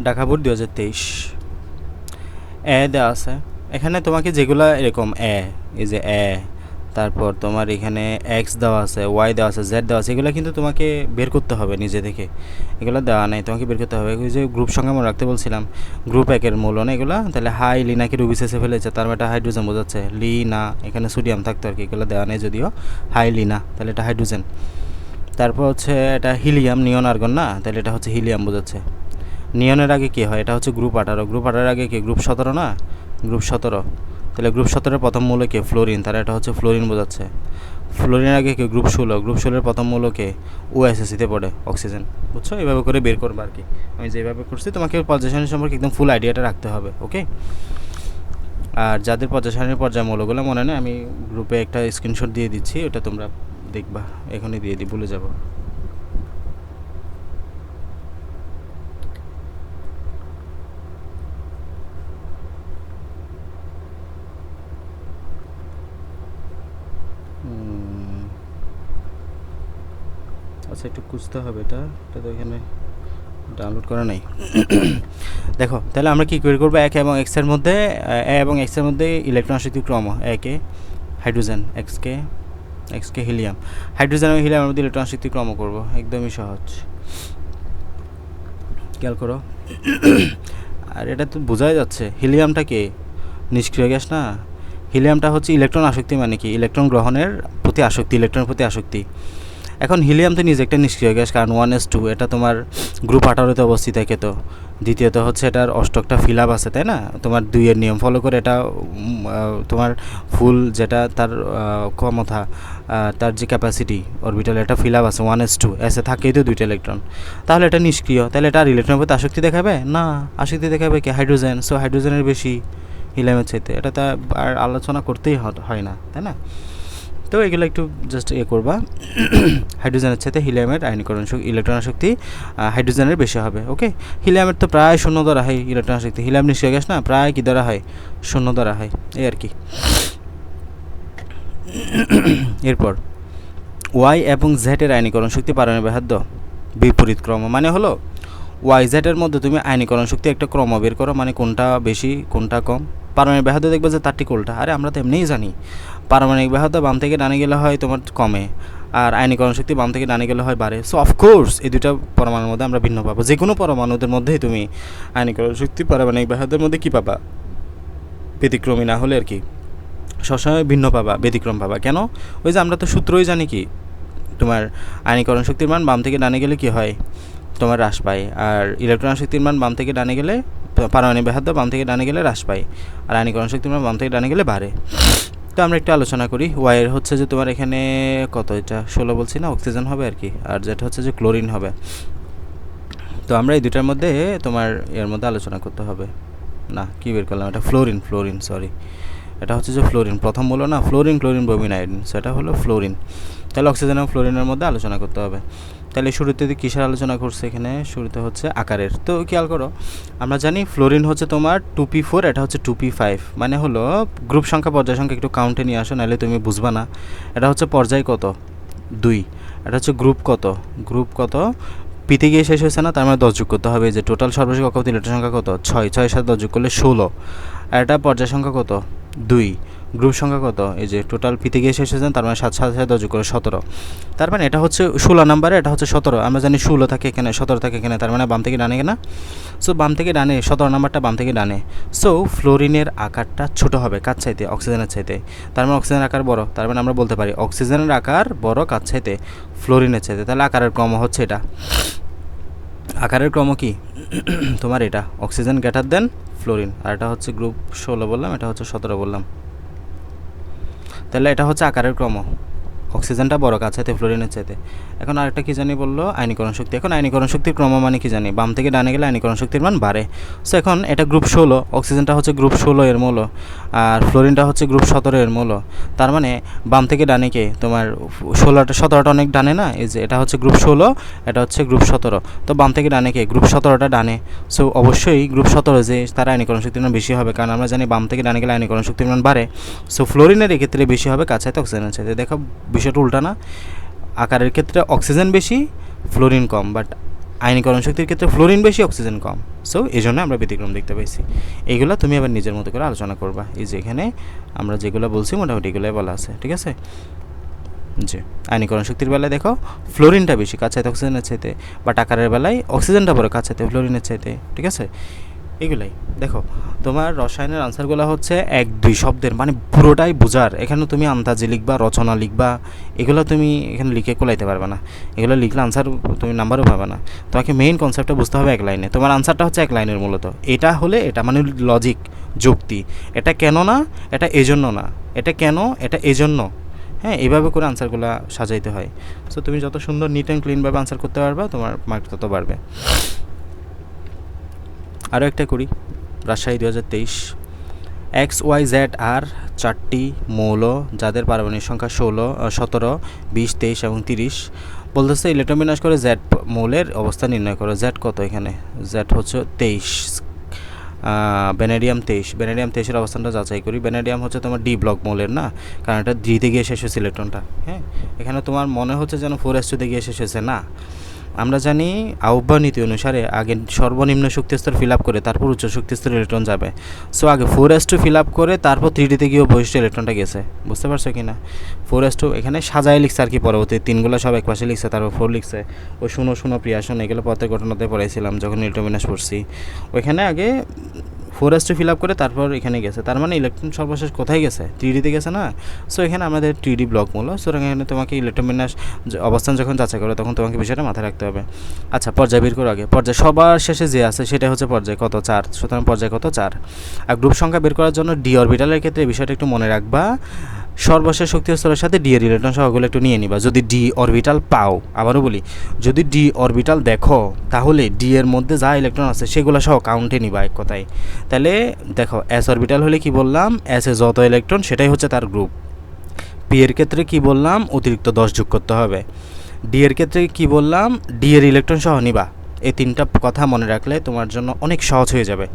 S1: ঢাকা বোর্ড 2023 দেওয়া আছে এখানে তোমাকে, যেগুলো এরকম এই যে তারপর তোমার এখানে এক্স দেওয়া আছে, ওয়াই দেওয়া আছে, জেড দেওয়া আছে, এগুলো কিন্তু তোমাকে বের করতে হবে নিজে থেকে, এগুলো দেওয়া নাই, তোমাকে বের করতে হবে। ওই যে গ্রুপ সংখ্যা মনে রাখতে বলছিলাম, গ্রুপ 1-এর মূলন এগুলো, তাহলে হাই লিনাকে রুবি শেষে ফেলেছে, তার মানে এটা হাইড্রোজেন বোঝাচ্ছে, লিনা এখানে সোডিয়াম থাকতো আর কি, এগুলো দেওয়া নেই যদিও, হাই লিনা, তাহলে এটা হাইড্রোজেন। তারপর হচ্ছে এটা হিলিয়াম, নিয়ন আর্গন না, তাহলে এটা হচ্ছে হিলিয়াম বোঝাচ্ছে। নিয়নের আগে কী হয়, এটা হচ্ছে গ্রুপ 18, গ্রুপ 18-এর আগে কি, গ্রুপ 17 না, গ্রুপ 17, তাহলে গ্রুপ 17-এর প্রথম মৌল কে, ফ্লোরিন, তাহলে এটা হচ্ছে ফ্লোরিন বোঝাচ্ছে। ফ্লোরিনের আগে কি, গ্রুপ 16, গ্রুপ 16-এর প্রথম মৌল কে, ওএসএসিতে পড়ে, অক্সিজেন, বুঝছো, এইভাবে করে বের করবে আর কি। আমি যেভাবে করছি তোমাকে পর্যায় সারণী সম্পর্কে একদম ফুল আইডিয়াটা রাখতে হবে, ওকে। আর যাদের পর্যায় সারণীর পর্যায় মৌলগুলো মনে নেই, আমি গ্রুপে একটা স্ক্রিনশট দিয়ে দিচ্ছি, ওটা তোমরা দেখবা, এখনই দিয়ে দিই, ভুলে যাবো। আচ্ছা, একটু খুঁজতে হবে, এটা তো এখানে ডাউনলোড করা নেই। দেখো তাহলে আমরা কী বের করবো, এক এবং এক্সের মধ্যে, এ এবং এক্সের মধ্যে ইলেকট্রন আসক্তি ক্রম, একে হাইড্রোজেন, এক্সকে হিলিয়াম, হাইড্রোজেন এবং হিলিয়ামের মধ্যে ইলেকট্রন আসক্তি ক্রম করবো, একদমই সহজ, খেয়াল করো। আর এটা তো বোঝাই যাচ্ছে, হিলিয়ামটা কি, নিষ্ক্রিয় গ্যাস না, হিলিয়ামটা হচ্ছে ইলেকট্রন আসক্তি, মানে কি, ইলেকট্রন গ্রহণের প্রতি আসক্তি, ইলেকট্রনের প্রতি আসক্তি। এখন হিলিয়াম তো নিজে একটা নিষ্ক্রিয় গ্যাস, কারণ 1s2 এটা তোমার গ্রুপ 18তে অবস্থিত থাকে। তো দ্বিতীয়ত হচ্ছে এটার অষ্টকটা ফিল আপ আছে, তাই না? তোমার 2-এর নিয়ম ফলো করে এটা তোমার ফুল যেটা তার ক্ষমতা, তার যে ক্যাপাসিটি অরবিটাল, এটা ফিল আপ আছে 1s2, এসে থাকেই তো 2টা ইলেকট্রন। তাহলে এটা নিষ্ক্রিয়, তাহলে এটা আর ইলেকট্রনের প্রতি আসক্তি দেখাবে না, আসক্তি দেখাবে কি হাইড্রোজেন। সো হাইড্রোজেনের বেশি হিলিয়ামের চাইতে, এটা তো আর আলোচনা করতেই হয় না, তাই না? তো এগুলো একটু জাস্ট করবা। হাইড্রোজেনের সাথে হিলিয়ামের আয়নীকরণ ইলেকট্রন আসক্তি হাইড্রোজেনের বেশি হবে। ওকে, হিলিয়ামের তো প্রায় 0 ধরা হয় ইলেকট্রন আসক্তি। হিলিয়াম নিশ্চয় গ্যাস না, প্রায় কি ধরা হয়? 0 ধরা হয়, এই আর কি। এরপর ওয়াই এবং জেড-এর আয়নীকরণ শক্তি পারমাণবিক ব্যাহার্য বিপরীত ক্রম, মানে হলো ওয়াই জেড-এর মধ্যে তুমি আয়নীকরণ শক্তি একটা ক্রম বের করো, মানে কোনটা বেশি কোনটা কম। পারমাণবিক ব্যাহার্য দেখবে যে তার ঠিক উল্টা। আরে আমরা তো এমনিই জানি পারমাণবিক ব্যাহার্য বাম থেকে ডানে গেলে হয় তোমার কমে, আর আয়নীকরণ শক্তি বাম থেকে ডানে গেলে হয় বাড়ে। সো অফকোর্স এই দুটো পরমাণুর মধ্যে আমরা ভিন্ন পাবো। যে কোনো পরমাণুদের মধ্যেই তুমি আয়নীকরণ শক্তি পারমাণবিক ব্যাহার্যের মধ্যে কী পাবা? ব্যতিক্রমী না হলে আর কি সবসময় ভিন্ন পাবা, ব্যতিক্রম পাবা। কেন? ওই যে আমরা তো সূত্রই জানি কি, তোমার আয়নীকরণ শক্তির মান বাম থেকে ডানে গেলে কি হয়? তোমার হ্রাস পায়। আর ইলেকট্রন শক্তির মান বাম থেকে ডানে গেলে, পারমাণবিক ব্যাহার্য বাম থেকে ডানে গেলে হ্রাস পায়, আর আয়নীকরণ শক্তির মান বাম থেকে ডানে গেলে বাড়ে। তো আমরা একটু আলোচনা করি। ওয়াইয়ের হচ্ছে যে তোমার এখানে কত, এটা 16 বলছি না, অক্সিজেন হবে আর কি, আর যেটা হচ্ছে যে ক্লোরিন হবে। তো আমরা এই দুটার মধ্যে তোমার এর মধ্যে আলোচনা করতে হবে। না, কী বের করলাম, এটা ফ্লোরিন, সরি, এটা হচ্ছে যে ফ্লোরিন। প্রথম বলো না ফ্লোরিন, ব্রোমিন, আয়োডিন, সেটা হলো ফ্লোরিন। তাহলে অক্সিজেন এবং ফ্লোরিনের মধ্যে আলোচনা করতে হবে। তাহলে শুরুতে কিসের আলোচনা করছে এখানে? শুরুতে হচ্ছে আকারের। তো খেয়াল করো, আমরা জানি ফ্লোরিন হচ্ছে তোমার 2p4, এটা হচ্ছে 2p5, মানে হলো গ্রুপ সংখ্যা পর্যায় সংখ্যা একটু কাউন্টে নিয়ে আসো, নাহলে তুমি বুঝবা না। এটা হচ্ছে পর্যায় কত? 2। এটা হচ্ছে গ্রুপ কত? পিতে গিয়ে শেষ হয়েছে না, তার মানে 10 যোগ করতে হবে। যে টোটাল সর্বশেষ কক্ষপথ ইলেকট্রন সংখ্যা কত? 6, 6-এর সাথে 10 যোগ করলে 16। আর এটা পর্যায় সংখ্যা কত? 2। গ্রুপ সংখ্যা কত? এই যে টোটাল পিতে গিয়ে শেষ হয়েছে, তার মানে 7, 7-এর সাথে 10 যোগ করে 17। তার মানে এটা হচ্ছে 16 নাম্বারে, এটা হচ্ছে 17। আমরা জানি 16 থাকে এখানে, 17 থাকে এখানে, তার মানে বাম থেকে ডানে না। সো বাম থেকে ডানে 17 নাম্বারটা বাম থেকে ডানে। সো ফ্লোরিনের আকারটা ছোট হবে কার চাইতে? অক্সিজেনের চাইতে। তার মানে অক্সিজেনের আকার বড়, তার মানে আমরা বলতে পারি অক্সিজেনের আকার বড় কার চাইতে? ফ্লোরিনের চাইতে। তাহলে আকারের ক্রম হচ্ছে এটা। আকারের ক্রম কি? তোমার এটা অক্সিজেন গ্রেটার দেন ফ্লোরিন, আর এটা হচ্ছে গ্রুপ 16 বললাম, এটা হচ্ছে 17 বললাম। তাহলে এটা হচ্ছে আকারের ক্রম, অক্সিজেনটা বড় কার চাইতে? ফ্লোরিনের চাইতে। এখন আরেকটা কী জানি বললো? আয়নীকরণ শক্তি। এখন আয়নীকরণ শক্তির ক্রম মানে কি জানি? বাম থেকে ডানে গেলে আয়নীকরণ শক্তির মান বাড়ে। সো এখন এটা গ্রুপ 16, অক্সিজেনটা হচ্ছে গ্রুপ 16 এর মৌল, আর ফ্লোরিনটা হচ্ছে গ্রুপ 17 এর মৌল। তার মানে বাম থেকে ডানে কে? তোমার 17টা অনেক ডানে না, এই যে এটা হচ্ছে গ্রুপ 16, এটা হচ্ছে গ্রুপ 17। তো বাম থেকে ডানে কে? গ্রুপ 17টা ডানে। সো অবশ্যই গ্রুপ 17 যে তার আয়নীকরণ শক্তির মান বেশি হবে, কারণ আমরা জানি বাম থেকে ডানে গেলে আয়নীকরণ শক্তির মান বাড়ে। সো ফ্লোরিনের এক্ষেত্রে বেশি হবে কার চাইতে? অক্সিজেনের চাইতে। দেখো বিষয়টা উল্টা না, আকারের ক্ষেত্রে অক্সিজেন বেশি, ফ্লোরিন কম, বাট আয়নীকরণ শক্তির ক্ষেত্রে ফ্লোরিন বেশি, অক্সিজেন কম। সো এই জন্য আমরা ব্যতিক্রম দেখতে পাইছি। এইগুলো তুমি আবার নিজের মতো করে আলোচনা করবা। এই যে এখানে আমরা যেগুলো বলছি মোটামুটি এগুলোই বলা আছে, ঠিক আছে? জি, আয়নীকরণ শক্তির বেলায় দেখো ফ্লোরিনটা বেশি কার চাইতে? অক্সিজেনের চাইতে। বাট আকারের বেলায় অক্সিজেনটা বড় কার চাইতে? ফ্লোরিনের চাইতে, ঠিক আছে? এগুলাই দেখো, তোমার রসায়নের আনসারগুলো হচ্ছে 1-2 শব্দের, মানে পুরোটাই বোঝার। এখানে তুমি আন্দাজে লিখবা, রচনা লিখবা, এগুলো তুমি এখানে লিখে কোলাইতে পারবে না। এগুলো লিখলে আনসার তুমি নাম্বারও পাবে না। তোমাকে মেইন কনসেপ্টটা বুঝতে হবে এক লাইনে। তোমার আনসারটা হচ্ছে এক লাইনের মূলত। এটা হলে এটা মানে লজিক, যুক্তি। এটা কেন না, এটা এজন্য না, এটা কেন, এটা এজন্য। হ্যাঁ, এইভাবে করে আনসারগুলো সাজাইতে হয়। সো তুমি যত সুন্দর নিট অ্যান্ড ক্লিনভাবে আনসার করতে পারবে, তোমার মার্ক তত বাড়বে। আরও একটা করি, রাজশাহী 2023। XYZ আর 4টি মৌল যাদের পারমাণবিক সংখ্যা 16, 17, 20, 23 এবং 30। বলতেছে ইলেকট্রন বিন্যাস করে Z মৌলের অবস্থা নির্ণয় করো। Z কত এখানে? Z হচ্ছে 23, ভ্যানাডিয়াম 23। ভ্যানাডিয়াম 23-এর অবস্থানটা যাচাই করি। ভ্যানাডিয়াম হচ্ছে তোমার ডি ব্লক মৌলের না, কারণ এটা ডিতে গিয়ে শেষ হয়েছে ইলেকট্রনটা। হ্যাঁ, এখানে তোমার মনে হচ্ছে যেন 4s2-তে গিয়ে শেষ হয়েছে, না। আমরা জানি আহ্বান নীতি অনুসারে আগে সর্বনিম্ন শক্তিস্তর ফিল আপ করে তারপর উচ্চ শক্তিস্তর ইলেকট্রন যাবে। সো আগে 4s2 ফিল আপ করে তারপর 3D-তে গিয়েও বহিষ্ঠ ইলেকট্রনটা গেছে। বুঝতে পারছো কি না? 4s2 এখানে সাজায় লিখছে আর কি, পরবর্তী 3গুলো সব এক পাশে লিখছে, তারপর 4 লিখছে। ওই শুনো প্রিয়া শোনো, এগুলো পথের ঘটনাতে পড়াইছিলাম যখন ইলেকট্রন বিন্যাস পড়ছি। ওইখানে আগে 4s2 ফিল আপ করে তারপর এখানে গেছে, তার মানে ইলেকট্রন সর্বশেষ কোথায় গেছে? 3D-তে গেছে না? সো এখানে আমাদের 3D ব্লক মূল। সুতরাং এখানে তোমাকে ইলেকট্রন বিন্যাস অবস্থান যখন যাচাই করো তখন তোমাকে বিষয়টা মাথায় রাখতে হবে। আচ্ছা, পর্যায় বের করো আগে। পর্যায় সবার শেষে যে আছে সেটা হচ্ছে পর্যায় কত? 4। সুতরাং পর্যায় কত? 4। আর গ্রুপ সংখ্যা বের করার জন্য ডি অরবিটালের ক্ষেত্রে এই বিষয়টা একটু মনে রাখবা, সর্বশেষ শক্তি স্তরের সাথে ডি এর ইলেকট্রন সহগুলো একটু নিয়ে নিবা যদি ডি অরবিটাল পাও। আবারও বলি, যদি ডি অরবিটাল দেখো তাহলে ডি এর মধ্যে যা ইলেকট্রন আছে সেগুলো সহ কাউন্টে নিবা এক কথায়। তাহলে দেখো এস অরবিটাল হলে কি বললাম, এস এ যত ইলেকট্রন সেটাই হচ্ছে তার গ্রুপ। পি এর ক্ষেত্রে কি বললাম, অতিরিক্ত 10 যোগ করতে হবে। ডি এর ক্ষেত্রে কি বললাম, ডি এর ইলেকট্রন সহ নিবা। এই তিনটা কথা মনে রাখলে তোমার জন্য অনেক সহজ হয়ে যাবে।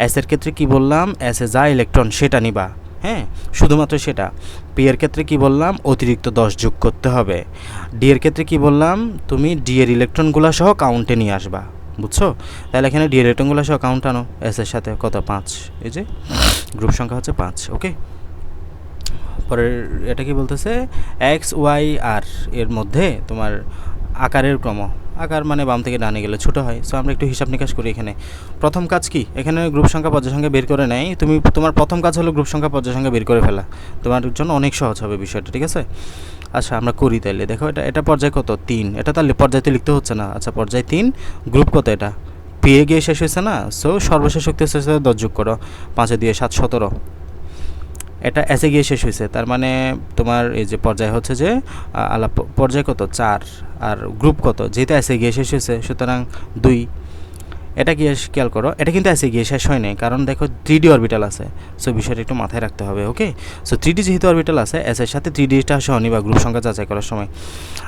S1: এস এর ক্ষেত্রে কি বললাম, এস এ যা ইলেকট্রন সেটা নিবা, হ্যাঁ, শুধুমাত্র সেটা। পি এর ক্ষেত্রে কি বললাম, অতিরিক্ত 10 যোগ করতে হবে। ডি এর ক্ষেত্রে কি বললাম, তুমি ডি এর ইলেকট্রনগুলো সহ কাউন্টে নিয়ে আসবা, বুঝছো? তাহলে এখানে ডি এর ইলেকট্রনগুলো সহ কাউন্ট আনো, এস এর সাথে কত? 5। এই যে গ্রুপ সংখ্যা হচ্ছে 5। ওকে, পরের এটা কি বলতেছে, এক্স ওয়াই আর এর মধ্যে তোমার আকারের ক্রম, আকার মানে বাম থেকে ডানে গেলে ছোটো হয়। সো আমরা একটু হিসাব নিকাশ করি। এখানে প্রথম কাজ কি, এখানে গ্রুপ সংখ্যা পর্যায় সংখ্যা বের করে নেয়। তুমি তোমার প্রথম কাজ হলো গ্রুপ সংখ্যা পর্যায় সংখ্যা বের করে ফেলা, তোমার জন্য অনেক সহজ হবে বিষয়টা, ঠিক আছে? আচ্ছা আমরা করি তাইলে। দেখো এটা পর্যায় কত? 3। এটা তাহলে পর্যায়তে লিখতে হচ্ছে না। আচ্ছা পর্যায় 3, গ্রুপ কত? এটা পেয়ে গিয়ে শেষ হয়েছে না? সো সর্বশেষ শক্তি শেষ 10 যোগ করো, 5 দিয়ে 7, 17। এটা এসে গিয়ে শেষ হয়েছে, তার মানে তোমার এই যে পর্যায় হচ্ছে যে আলাপ পর্যায় কত? 4। আর গ্রুপ কত? যেহেতু এসে গিয়ে শেষ হয়েছে সুতরাং 2। এটা গিয়ে খেয়াল করো, এটা কিন্তু এসে গিয়ে শেষ হয় নাই, কারণ দেখো 3D অরবিটাল আছে। সো বিষয়টা একটু মাথায় রাখতে হবে। ওকে, সো 3D যেহেতু অরবিটাল আছে, এস এর সাথে 3Dটা সহ নিবা গ্রুপ সংখ্যা যাচাই করার সময়।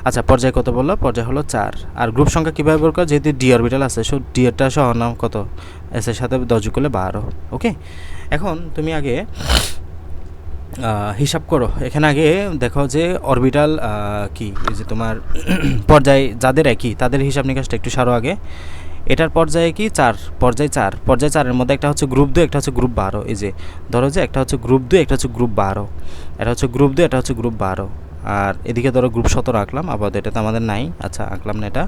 S1: আচ্ছা পর্যায় কত বললো? পর্যায় হলো 4। আর গ্রুপ সংখ্যা কীভাবে বের করো? যেহেতু ডি অরবিটাল আছে, সো ডি এরটা সহ নাও কত? এস এর সাথে 10 যোগ করলে 12। ওকে, এখন তুমি আগে হিসাব করো। এখানে আগে দেখো যে অরবিটাল কি, এই যে তোমার পর্যায় যাদের একই তাদের হিসাব নিকাশটা একটু সারো আগে। এটার পর্যায়ে কি 4, পর্যায় 4, পর্যায় 4-এর মধ্যে একটা হচ্ছে গ্রুপ 2, একটা হচ্ছে গ্রুপ 12। এই যে ধরো যে একটা হচ্ছে গ্রুপ 2, একটা হচ্ছে গ্রুপ 12, এটা হচ্ছে গ্রুপ 2, এটা হচ্ছে গ্রুপ 12। আর এদিকে ধরো গ্রুপ 17 আঁকলাম, আপাতত এটা তো আমাদের নাই। আচ্ছা আঁকলাম না এটা।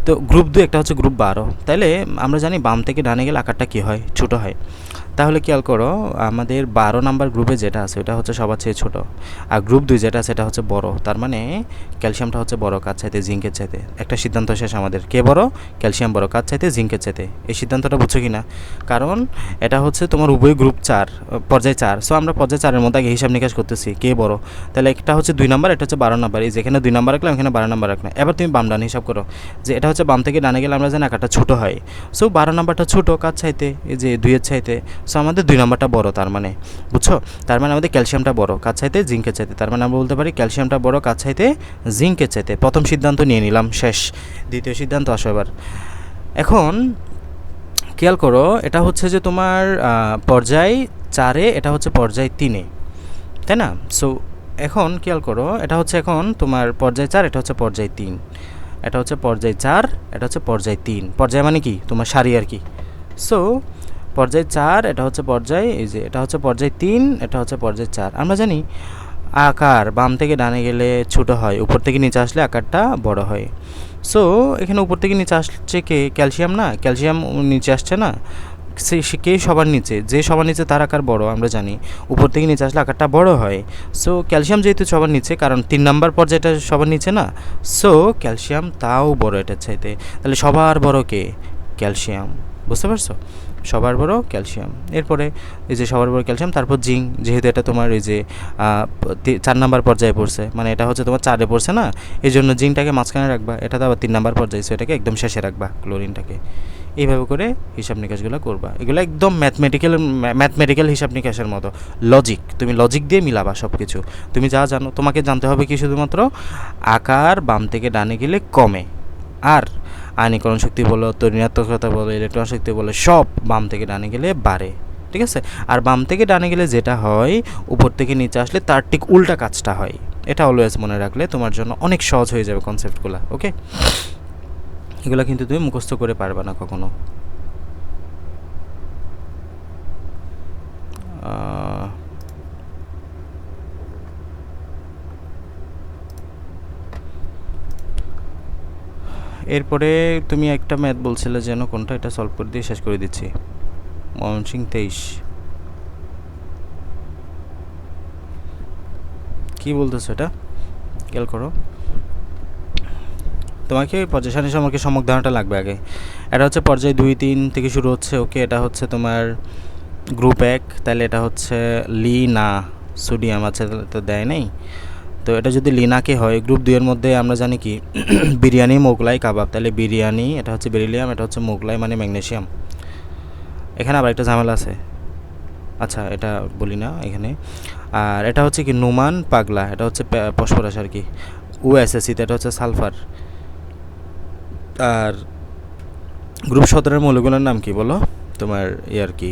S1: তো গ্রুপ 2 একটা হচ্ছে গ্রুপ 12। তাইলে আমরা জানি বাম থেকে ডানে গেলে আকারটা কী হয়? ছোটো হয়। তাহলে খেয়াল করো, আমাদের 12 নাম্বার গ্রুপে যেটা আছে ওটা হচ্ছে সবার চেয়ে ছোটো, আর গ্রুপ 2 যেটা আছে এটা হচ্ছে বড়। তার মানে ক্যালসিয়ামটা হচ্ছে বড় কাজ চাইতে জিঙ্কের চাইতে। একটা সিদ্ধান্ত শেষ আমাদের, কে বড়? ক্যালসিয়াম বড় কাজ চাইতে জিঙ্কের চাইতে। এই সিদ্ধান্তটা বুঝছো কি না? কারণ এটা হচ্ছে তোমার উভয় গ্রুপ 4, পর্যায় 4। সো আমরা পর্যায় 4-এর মধ্যে আগে হিসাব নিকাশ করতেছি কে বড়। তাহলে একটা হচ্ছে 2 নাম্বার, এটা হচ্ছে 12 নাম্বার। এই যেখানে 2 নাম্বার রাখলাম, এখানে 12 নাম্বার রাখলাম। এবার তুমি বাম ডান হিসাব করো, যে এটা হচ্ছে বাম থেকে ডানে গেলে আমরা জানি আকারটা ছোটো হয়। সো 12 নাম্বারটা ছোটো কাজ চাইতে, এই যে 2-এর চাইতে। সো আমাদের 2 নাম্বারটা বড়, তার মানে বুঝছো? তার মানে আমাদের ক্যালসিয়ামটা বড় কাজ চাইতে জিঙ্কের চাইতে। তার মানে আমরা বলতে পারি ক্যালসিয়ামটা বড় কাজ চাইতে জিঙ্কের চাইতে। প্রথম সিদ্ধান্ত নিয়ে নিলাম, শেষ। দ্বিতীয় সিদ্ধান্ত আসো এবার। এখন খেয়াল করো, এটা হচ্ছে যে তোমার পর্যায় 4-এ, এটা হচ্ছে পর্যায় 3-এ, তাই না? সো এখন খেয়াল করো, এটা হচ্ছে এখন তোমার পর্যায় 4, এটা হচ্ছে পর্যায় 3, এটা হচ্ছে পর্যায় 4, এটা হচ্ছে পর্যায় 3। পর্যায় মানে কি? তোমার সারি আর কি। সো পর্যায় 4, এটা হচ্ছে পর্যায়, এই যে এটা হচ্ছে পর্যায় 3, এটা হচ্ছে পর্যায় 4। আমরা জানি আকার বাম থেকে ডানে গেলে ছোটো হয়, উপর থেকে নিচে আসলে আকারটা বড় হয়। সো এখানে উপর থেকে নিচে আসছে কে? ক্যালসিয়াম না? ক্যালসিয়াম নিচে আসছে না? সে কে সবার নিচে? যে সবার নিচে তার আকার বড়, আমরা জানি উপর থেকে নিচে আসলে আকারটা বড় হয়। সো ক্যালসিয়াম যেহেতু সবার নিচে, কারণ 3 নাম্বার পর্যায়টা সবার নিচে না, সো ক্যালসিয়াম তাও বড় এটার চাইতে। তাহলে সবার বড় কে? ক্যালসিয়াম। বুঝতে পারছো? সবার বড় ক্যালসিয়াম। এরপরে এই যে সবার বড় ক্যালসিয়াম, তারপর জিঙ্ক, যেহেতু এটা তোমার এই যে 4 নাম্বার পর্যায়ে পড়ছে, মানে এটা হচ্ছে তোমার 4-এ পড়ছে না, এই জন্য জিঙ্কটাকে মাঝখানে রাখবা। এটা তো আবার 3 নাম্বার পর্যায়ে, সো এটাকে একদম শেষে রাখবা, ক্লোরিনটাকে। এইভাবে করে হিসাব নিকাশগুলো করবা। এগুলো একদম ম্যাথমেটিক্যাল হিসাব নিকাশের মতো, লজিক। তুমি লজিক দিয়ে মিলাবা সব কিছু। তুমি যা জানো, তোমাকে জানতে হবে কি? শুধুমাত্র আকার বাম থেকে ডানে গেলে কমে, আর আয়নীকরণ শক্তি বলো, ঋণাত্মকতা বলো, ইলেকট্রন শক্তি বলো, সব বাম থেকে ডানে গেলে বাড়ে, ঠিক আছে? আর বাম থেকে ডানে গেলে যেটা হয়, উপর থেকে নিচে আসলে তার ঠিক উল্টা কাজটা হয়। এটা অলওয়েজ মনে রাখলে তোমার জন্য অনেক সহজ হয়ে যাবে কনসেপ্টগুলো। ওকে, এগুলো কিন্তু তুমি মুখস্থ করে পারবে না কখনো। এরপরে তুমি একটা ম্যাথ বলছিলে যেন, কোনটা? এটা সলভ করে দিয়ে শেষ করে দিচ্ছি। ময়মনসিংহ 23। কি বলতেছো এটা খেয়াল করো। তোমাকে পর্যায় সারণী সম্পর্কে সম্যক ধারণাটা লাগবে আগে। এটা হচ্ছে পর্যায় 2-3 থেকে শুরু হচ্ছে, ওকে। এটা হচ্ছে তোমার গ্রুপ 1, তাহলে এটা হচ্ছে লিনা সোডিয়াম আছে, তো দেয় নেই। তো এটা যদি লিনাকে হয়, গ্রুপ 2 এর মধ্যে আমরা জানি কি বিরিয়ানি, মোগলাই, কাবাব, তাহলে বিরিয়ানি এটা হচ্ছে বেরিলিয়াম, এটা হচ্ছে মোগলাই মানে ম্যাগনেসিয়াম। এখানে আবার একটা ঝামেলা আছে, আচ্ছা এটা বলি না এখানে। আর এটা হচ্ছে কি নুমান পাগলা, এটা হচ্ছে ফসফরাস আর কি। ওএসএসসিতে এটা হচ্ছে সালফার। আর গ্রুপ 17 মৌলগুলোর নাম কি বলো তোমার আর কি,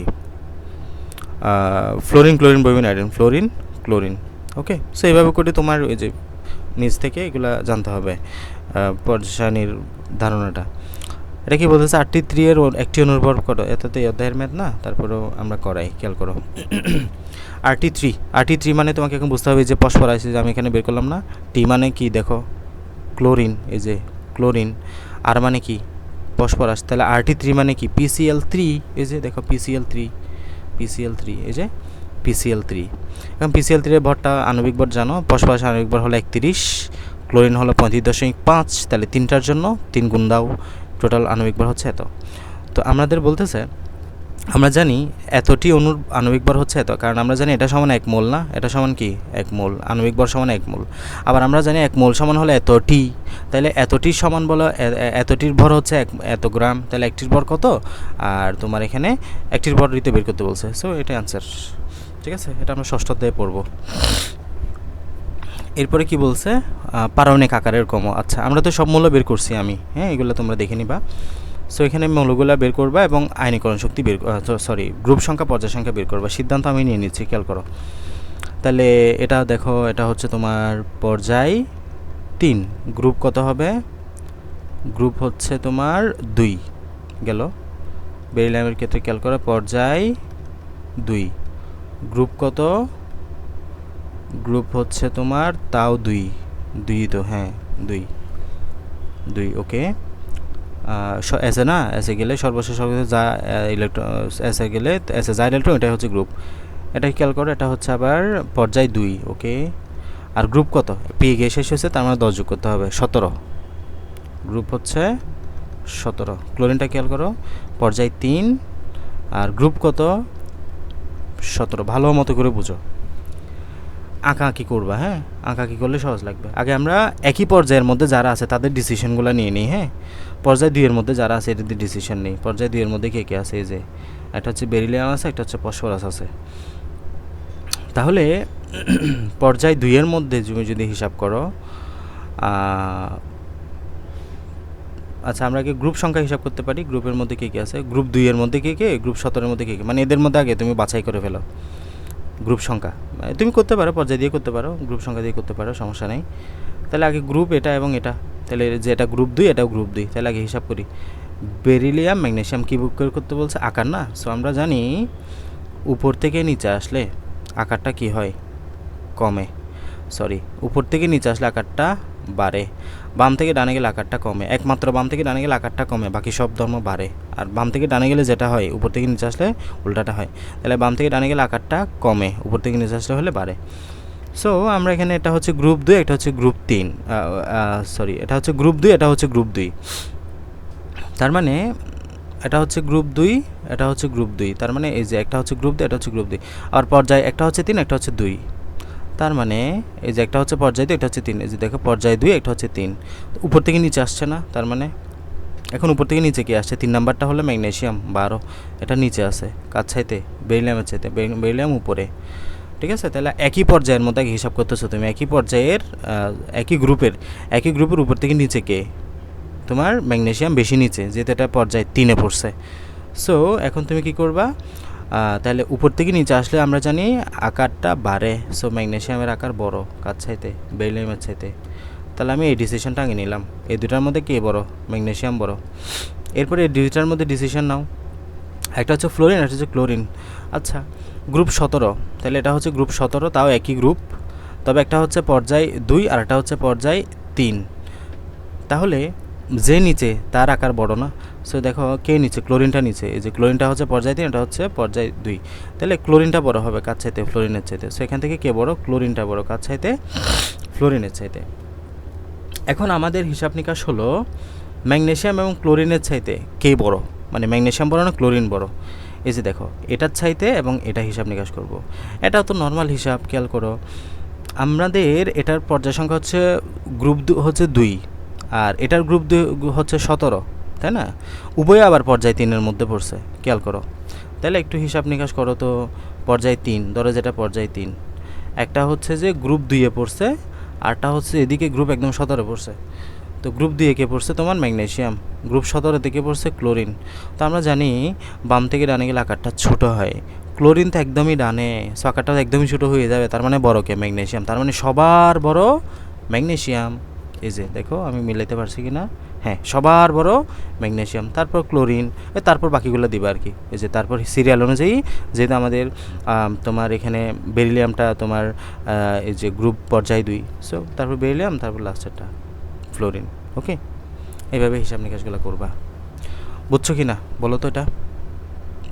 S1: fluorine, chlorine, bromine, iodine, fluorine, chlorine, okay. So এইভাবে করে তোমার ওই যে নিজ থেকে এগুলো জানতে হবে পর্যায়সারণীর ধারণাটা। এটা কি বলতেছে 8-3 এর একটি অনুর্বর করো, এত তো এই অধ্যায়ের ম্যাথ না, তারপরেও আমরা করাই, খেয়াল করো। 8-3 মানে তোমাকে এখন বুঝতে হবে যে ফসফরাস, যে আমি এখানে বের করলাম না। টি মানে কি দেখো ক্লোরিন, এই যে ক্লোরিন। আর মানে কি ফসফরাস, তাহলে 3 মানে কি PCl3, এই যে দেখো PCl3, এই যে PCl3। এখন PCl3 এর ভরটা আণবিক ভর জানো, ফসফরাস আণবিক ভর হলো 31, ক্লোরিন হলো 35.5, তাহলে তিনটার জন্য 3 গুণ দাও, টোটাল আণবিক ভর হচ্ছে এত। তো আমাদের বলতেছে আমরা জানি এতটি অণুর আণবিক ভর হচ্ছে এত, কারণ আমরা জানি এটা সমান 1 মোল না, এটা সমান কি 1 মোল, আণবিক ভর সমান 1 মোল। আবার আমরা জানি 1 মোল সমান হলো এতটি, তাহলে এতটির সমান বলো এতটির ভর হচ্ছে এত গ্রাম, তাহলে একটির ভর কত, আর তোমার এখানে একটির ভর দিতে বের করতে বলছে। সো এটা অ্যান্সার, ঠিক আছে। এটা আমরা ষষ্ঠ অধ্যায়ে পড়বো। এরপরে কি বলছে পারমাণবিক আকারের ক্রম। আচ্ছা আমরা তো সব মূল্য বের করছি আমি, হ্যাঁ এগুলো তোমরা দেখে নিবা। সো এখানে মৌলগুলো বের করবা এবং আয়নীকরণ শক্তি বের, সরি গ্রুপ সংখ্যা, পর্যায় সংখ্যা বের করবা। সিদ্ধান্ত আমি নিয়ে নিচ্ছি, খেয়াল করো। তাহলে এটা দেখো, এটা হচ্ছে তোমার পর্যায় 3, গ্রুপ কত হবে, গ্রুপ হচ্ছে তোমার 2 গেল। বেরিলিয়ামের ক্ষেত্রে খেয়াল করো পর্যায় 2, গ্রুপ কত, গ্রুপ হচ্ছে তোমার তাও 2 তো, হ্যাঁ 2, ওকে। এসে না, এসে গেলে সর্বশেষ যা ইলেকট্রন, এসে গেলে এসে যা ইলেকট্রন, এটাই হচ্ছে গ্রুপ। এটা খেয়াল করো, এটা হচ্ছে আবার পর্যায় 2, ওকে। আর গ্রুপ কত, পি গিয়ে শেষ হয়েছে, তার মানে 10 যোগ করতে হবে, 17, গ্রুপ হচ্ছে 17। ক্লোরিনটা খেয়াল করো পর্যায় 3, আর গ্রুপ কত 17, ভালো মতো করে বুঝো। আঁকাআঁকি করবা, হ্যাঁ আঁকাআঁকি করলে সহজ লাগবে। আগে আমরা একই পর্যায়ের মধ্যে যারা আছে তাদের ডিসিশনগুলো নিয়ে নিই, হ্যাঁ। পর্যায় 2 এর মধ্যে যারা আছে এদের ডিসিশন নেই। পর্যায় 2 এর মধ্যে কে কে আছে, এই যে একটা হচ্ছে বেরিলিয়াম আছে, একটা হচ্ছে ফসফরাস আছে। তাহলে পর্যায় 2 এর মধ্যে তুমি যদি হিসাব করো, আচ্ছা আমরা আগে গ্রুপ সংখ্যা হিসাব করতে পারি, গ্রুপের মধ্যে কে কে আছে, গ্রুপ 2 এর মধ্যে কে কে, গ্রুপ 17 এর মধ্যে কে কে, মানে এদের মধ্যে আগে তুমি বাছাই করে ফেলো গ্রুপ সংখ্যা। তুমি করতে পারো পর্যায় দিয়ে করতে পারো, গ্রুপ সংখ্যা দিয়ে করতে পারো, সমস্যা নেই। তাহলে আগে গ্রুপ এটা এবং এটা, তাহলে যে এটা গ্রুপ 2, এটাও গ্রুপ 2, তাহলে আগে হিসাব করি। বেরিলিয়াম, ম্যাগনেসিয়াম কী বুক করতে বলছে, আকার না। সো আমরা জানি উপর থেকে নিচে আসলে আকারটা কি হয়, কমে। সরি, উপর থেকে নিচে আসলে আকারটা বাড়ে, বাম থেকে ডানে গেলে আকারটা কমে। একমাত্র বাম থেকে ডানে গেলে আকারটা কমে, বাকি সব ধর্ম বাড়ে। আর বাম থেকে ডানে গেলে যেটা হয়, উপর থেকে নিচে আসলে উল্টাটা হয়। তাহলে বাম থেকে ডানে গেলে আকারটা কমে, উপর থেকে নিচে আসলে হলে বাড়ে। সো আমরা এখানে এটা হচ্ছে গ্রুপ 2, এটা হচ্ছে গ্রুপ 3, সরি এটা হচ্ছে গ্রুপ 2, এটা হচ্ছে গ্রুপ 2। তার মানে এটা হচ্ছে গ্রুপ 2, এটা হচ্ছে গ্রুপ 2, তার মানে এই যে একটা হচ্ছে গ্রুপ 2, এটা হচ্ছে গ্রুপ 2। আর পর্যায় একটা হচ্ছে 3, একটা হচ্ছে 2, তার মানে এই যে একটা হচ্ছে পর্যায় 2, এটা হচ্ছে 3, এই যে দেখো পর্যায় 2, একটা হচ্ছে 3। উপর থেকে নিচে আসছে না, তার মানে এখন উপর থেকে নিচে কি আসছে, 3 নাম্বারটা হলো ম্যাগনেসিয়াম 12, এটা নিচে আছে কার চাইতে, বেরিলিয়ামের চাইতে, বেরিলিয়াম উপরে, ঠিক আছে। তাহলে একই পর্যায়ের মধ্যে হিসাব করতেছো তুমি, একই পর্যায়ের একই গ্রুপের উপর থেকে নিচে কে, তোমার ম্যাগনেসিয়াম বেশি নিচে, যেহেতু এটা পর্যায় 3-এ পড়ছে। সো এখন তুমি কি করবা, তাহলে উপর থেকে নিচে আসলে আমরা জানি আকারটা বাড়ে। সো ম্যাগনেসিয়ামের আকার বড় কার চাইতে, বেরিলিয়ামের চাইতে। তাহলে আমি এই ডিসিশনটা আগে নিলাম, এই দুটার মধ্যে কে বড়, ম্যাগনেসিয়াম বড়। এরপরে এই দুইটার মধ্যে ডিসিশন নাও, একটা হচ্ছে ফ্লোরিন, একটা হচ্ছে ক্লোরিন। আচ্ছা গ্রুপ 17, তাহলে এটা হচ্ছে গ্রুপ 17, তাও একই গ্রুপ, তবে একটা হচ্ছে পর্যায় 2 আর একটা হচ্ছে পর্যায় 3। তাহলে যে নিচে তার আকার বড় না। সো দেখো কে নিচে, ক্লোরিনটা নিচে, এই যে ক্লোরিনটা হচ্ছে পর্যায় 3, এটা হচ্ছে পর্যায় 2, তাহলে ক্লোরিনটা বড় হবে কার চাইতে, ফ্লোরিনের চাইতে। সো এখান থেকে কে বড়, ক্লোরিনটা বড় কার চাইতে, ফ্লোরিনের চাইতে। এখন আমাদের হিসাব নিকাশ হলো ম্যাগনেসিয়াম এবং ক্লোরিনের চাইতে কে বড়, মানে ম্যাগনেসিয়াম বড় না ক্লোরিন বড়। এই যে দেখো এটার চাইতে এবং এটা হিসাব নিকাশ করব। এটা তো নর্মাল হিসাব, খেয়াল করো আমাদের এটার পর্যায় সংখ্যা হচ্ছে গ্রুপ হচ্ছে 2, আর এটার গ্রুপ 2 হচ্ছে 17, তাই না? উভয় আবার পর্যায় 3-এর মধ্যে পড়ছে, খেয়াল করো। তাহলে একটু হিসাব নিকাশ করো তো। পর্যায় 3 ধরো, যেটা পর্যায় 3, একটা হচ্ছে যে গ্রুপ 2-এ পড়ছে, আরটা হচ্ছে এদিকে গ্রুপ একদম 17 পড়ছে। তো গ্রুপ 2-এ কে পড়ছে তোমার ম্যাগনেসিয়াম, গ্রুপ 17 থেকে পড়ছে ক্লোরিন। তো আমরা জানি বাম থেকে ডানে গেলে আকারটা ছোট হয়, ক্লোরিন তো একদমই ডানে, সো আকারটা একদমই ছোটো হয়ে যাবে, তার মানে বড় কে, ম্যাগনেসিয়াম, তার মানে সবার বড় ম্যাগনেসিয়াম। এই যে দেখো আমি মিলাইতে পারছি কি না, হ্যাঁ সবার বড় ম্যাগনেসিয়াম, তারপর ক্লোরিন, তারপর বাকিগুলো দিবে আর কি। এই যে তারপর সিরিয়াল অনুযায়ী, যেহেতু আমাদের তোমার এখানে বেরিলিয়ামটা তোমার এই যে গ্রুপ পর্যায় 2, সো তারপর বেরিলিয়াম, তারপর লাস্টেরটা ফ্লোরিন। ওকে, এইভাবে হিসাব নিকাশগুলো করবা। বুঝছো কি না বলো তো? এটা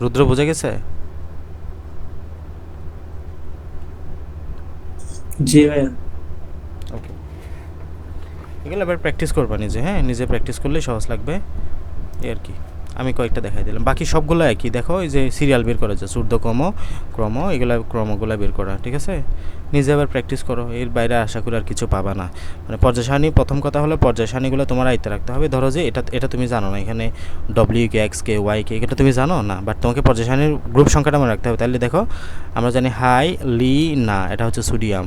S1: রুদ্র বোঝা গেছে?
S3: জি ভাইয়া।
S1: ওকে, এগুলো এবার প্র্যাকটিস করবা নিজে, হ্যাঁ নিজে প্র্যাকটিস করলে সহজ লাগবে এই আর কি। আমি কয়েকটা দেখাই দিলাম, বাকি সবগুলো একই। দেখো এই যে সিরিয়াল বের করা যাচ্ছে, ঊর্ধ্বক্রম, ক্রম, এগুলো ক্রমগুলো বের করা, ঠিক আছে? নিজে আবার প্র্যাকটিস করো, এর বাইরে আশা করি আর কিছু পাবা না। মানে পর্যায় সারণী, প্রথম কথা হলো পর্যায় সারণীগুলো তোমার আয়ত্তে রাখতে হবে। ধরো যে এটা তুমি জানো না, এখানে ডব্লিউ কে, এক্স কে, ওয়াই কে, এটা তুমি জানো না, বাট তোমাকে পর্যায় সারণীর গ্রুপ সংখ্যাটা মনে রাখতে হবে। তাহলে দেখো আমরা জানি হাই লি না, এটা হচ্ছে সোডিয়াম,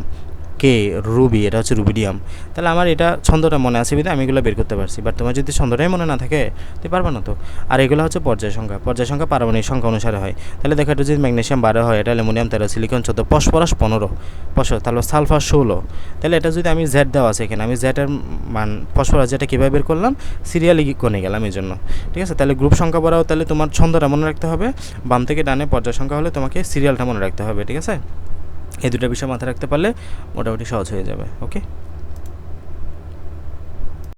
S1: কে রুবি, এটা হচ্ছে রুবিডিয়াম। তাহলে আমার এটা ছন্দটা মনে আছে বিধে আমি এগুলো বের করতে পারছি, বাট তোমার যদি ছন্দটাই মনে না থাকে তো পারবে না তো। আর এগুলো হচ্ছে পর্যায় সংখ্যা, পর্যায় সংখ্যা পারমাণবিক সংখ্যা অনুসারে হয়। তাহলে দেখো এটা যদি ম্যাগনেসিয়াম 12 হয়, এটা অ্যালুমিনিয়াম 13, সিলিকন 14, ফসফরাস 15, তাহলে সালফার 16। তাহলে এটা যদি আমি জেড দেওয়া আছে এখানে, আমি জেডের মান ফসফরাস যেটা কীভাবে বের করলাম, সিরিয়ালি কোণে গেলাম এই জন্য, ঠিক আছে? তাহলে গ্রুপ সংখ্যা বড়াও, তাহলে তোমার ছন্দটা মনে রাখতে হবে, বাম থেকে ডানে পর্যায় সংখ্যা হলে তোমাকে সিরিয়ালটা মনে রাখতে হবে, ঠিক আছে? এই দুটো বিষয় মাথায় রাখতে পারলে মোটামুটি সহজ হয়ে যাবে। ওকে।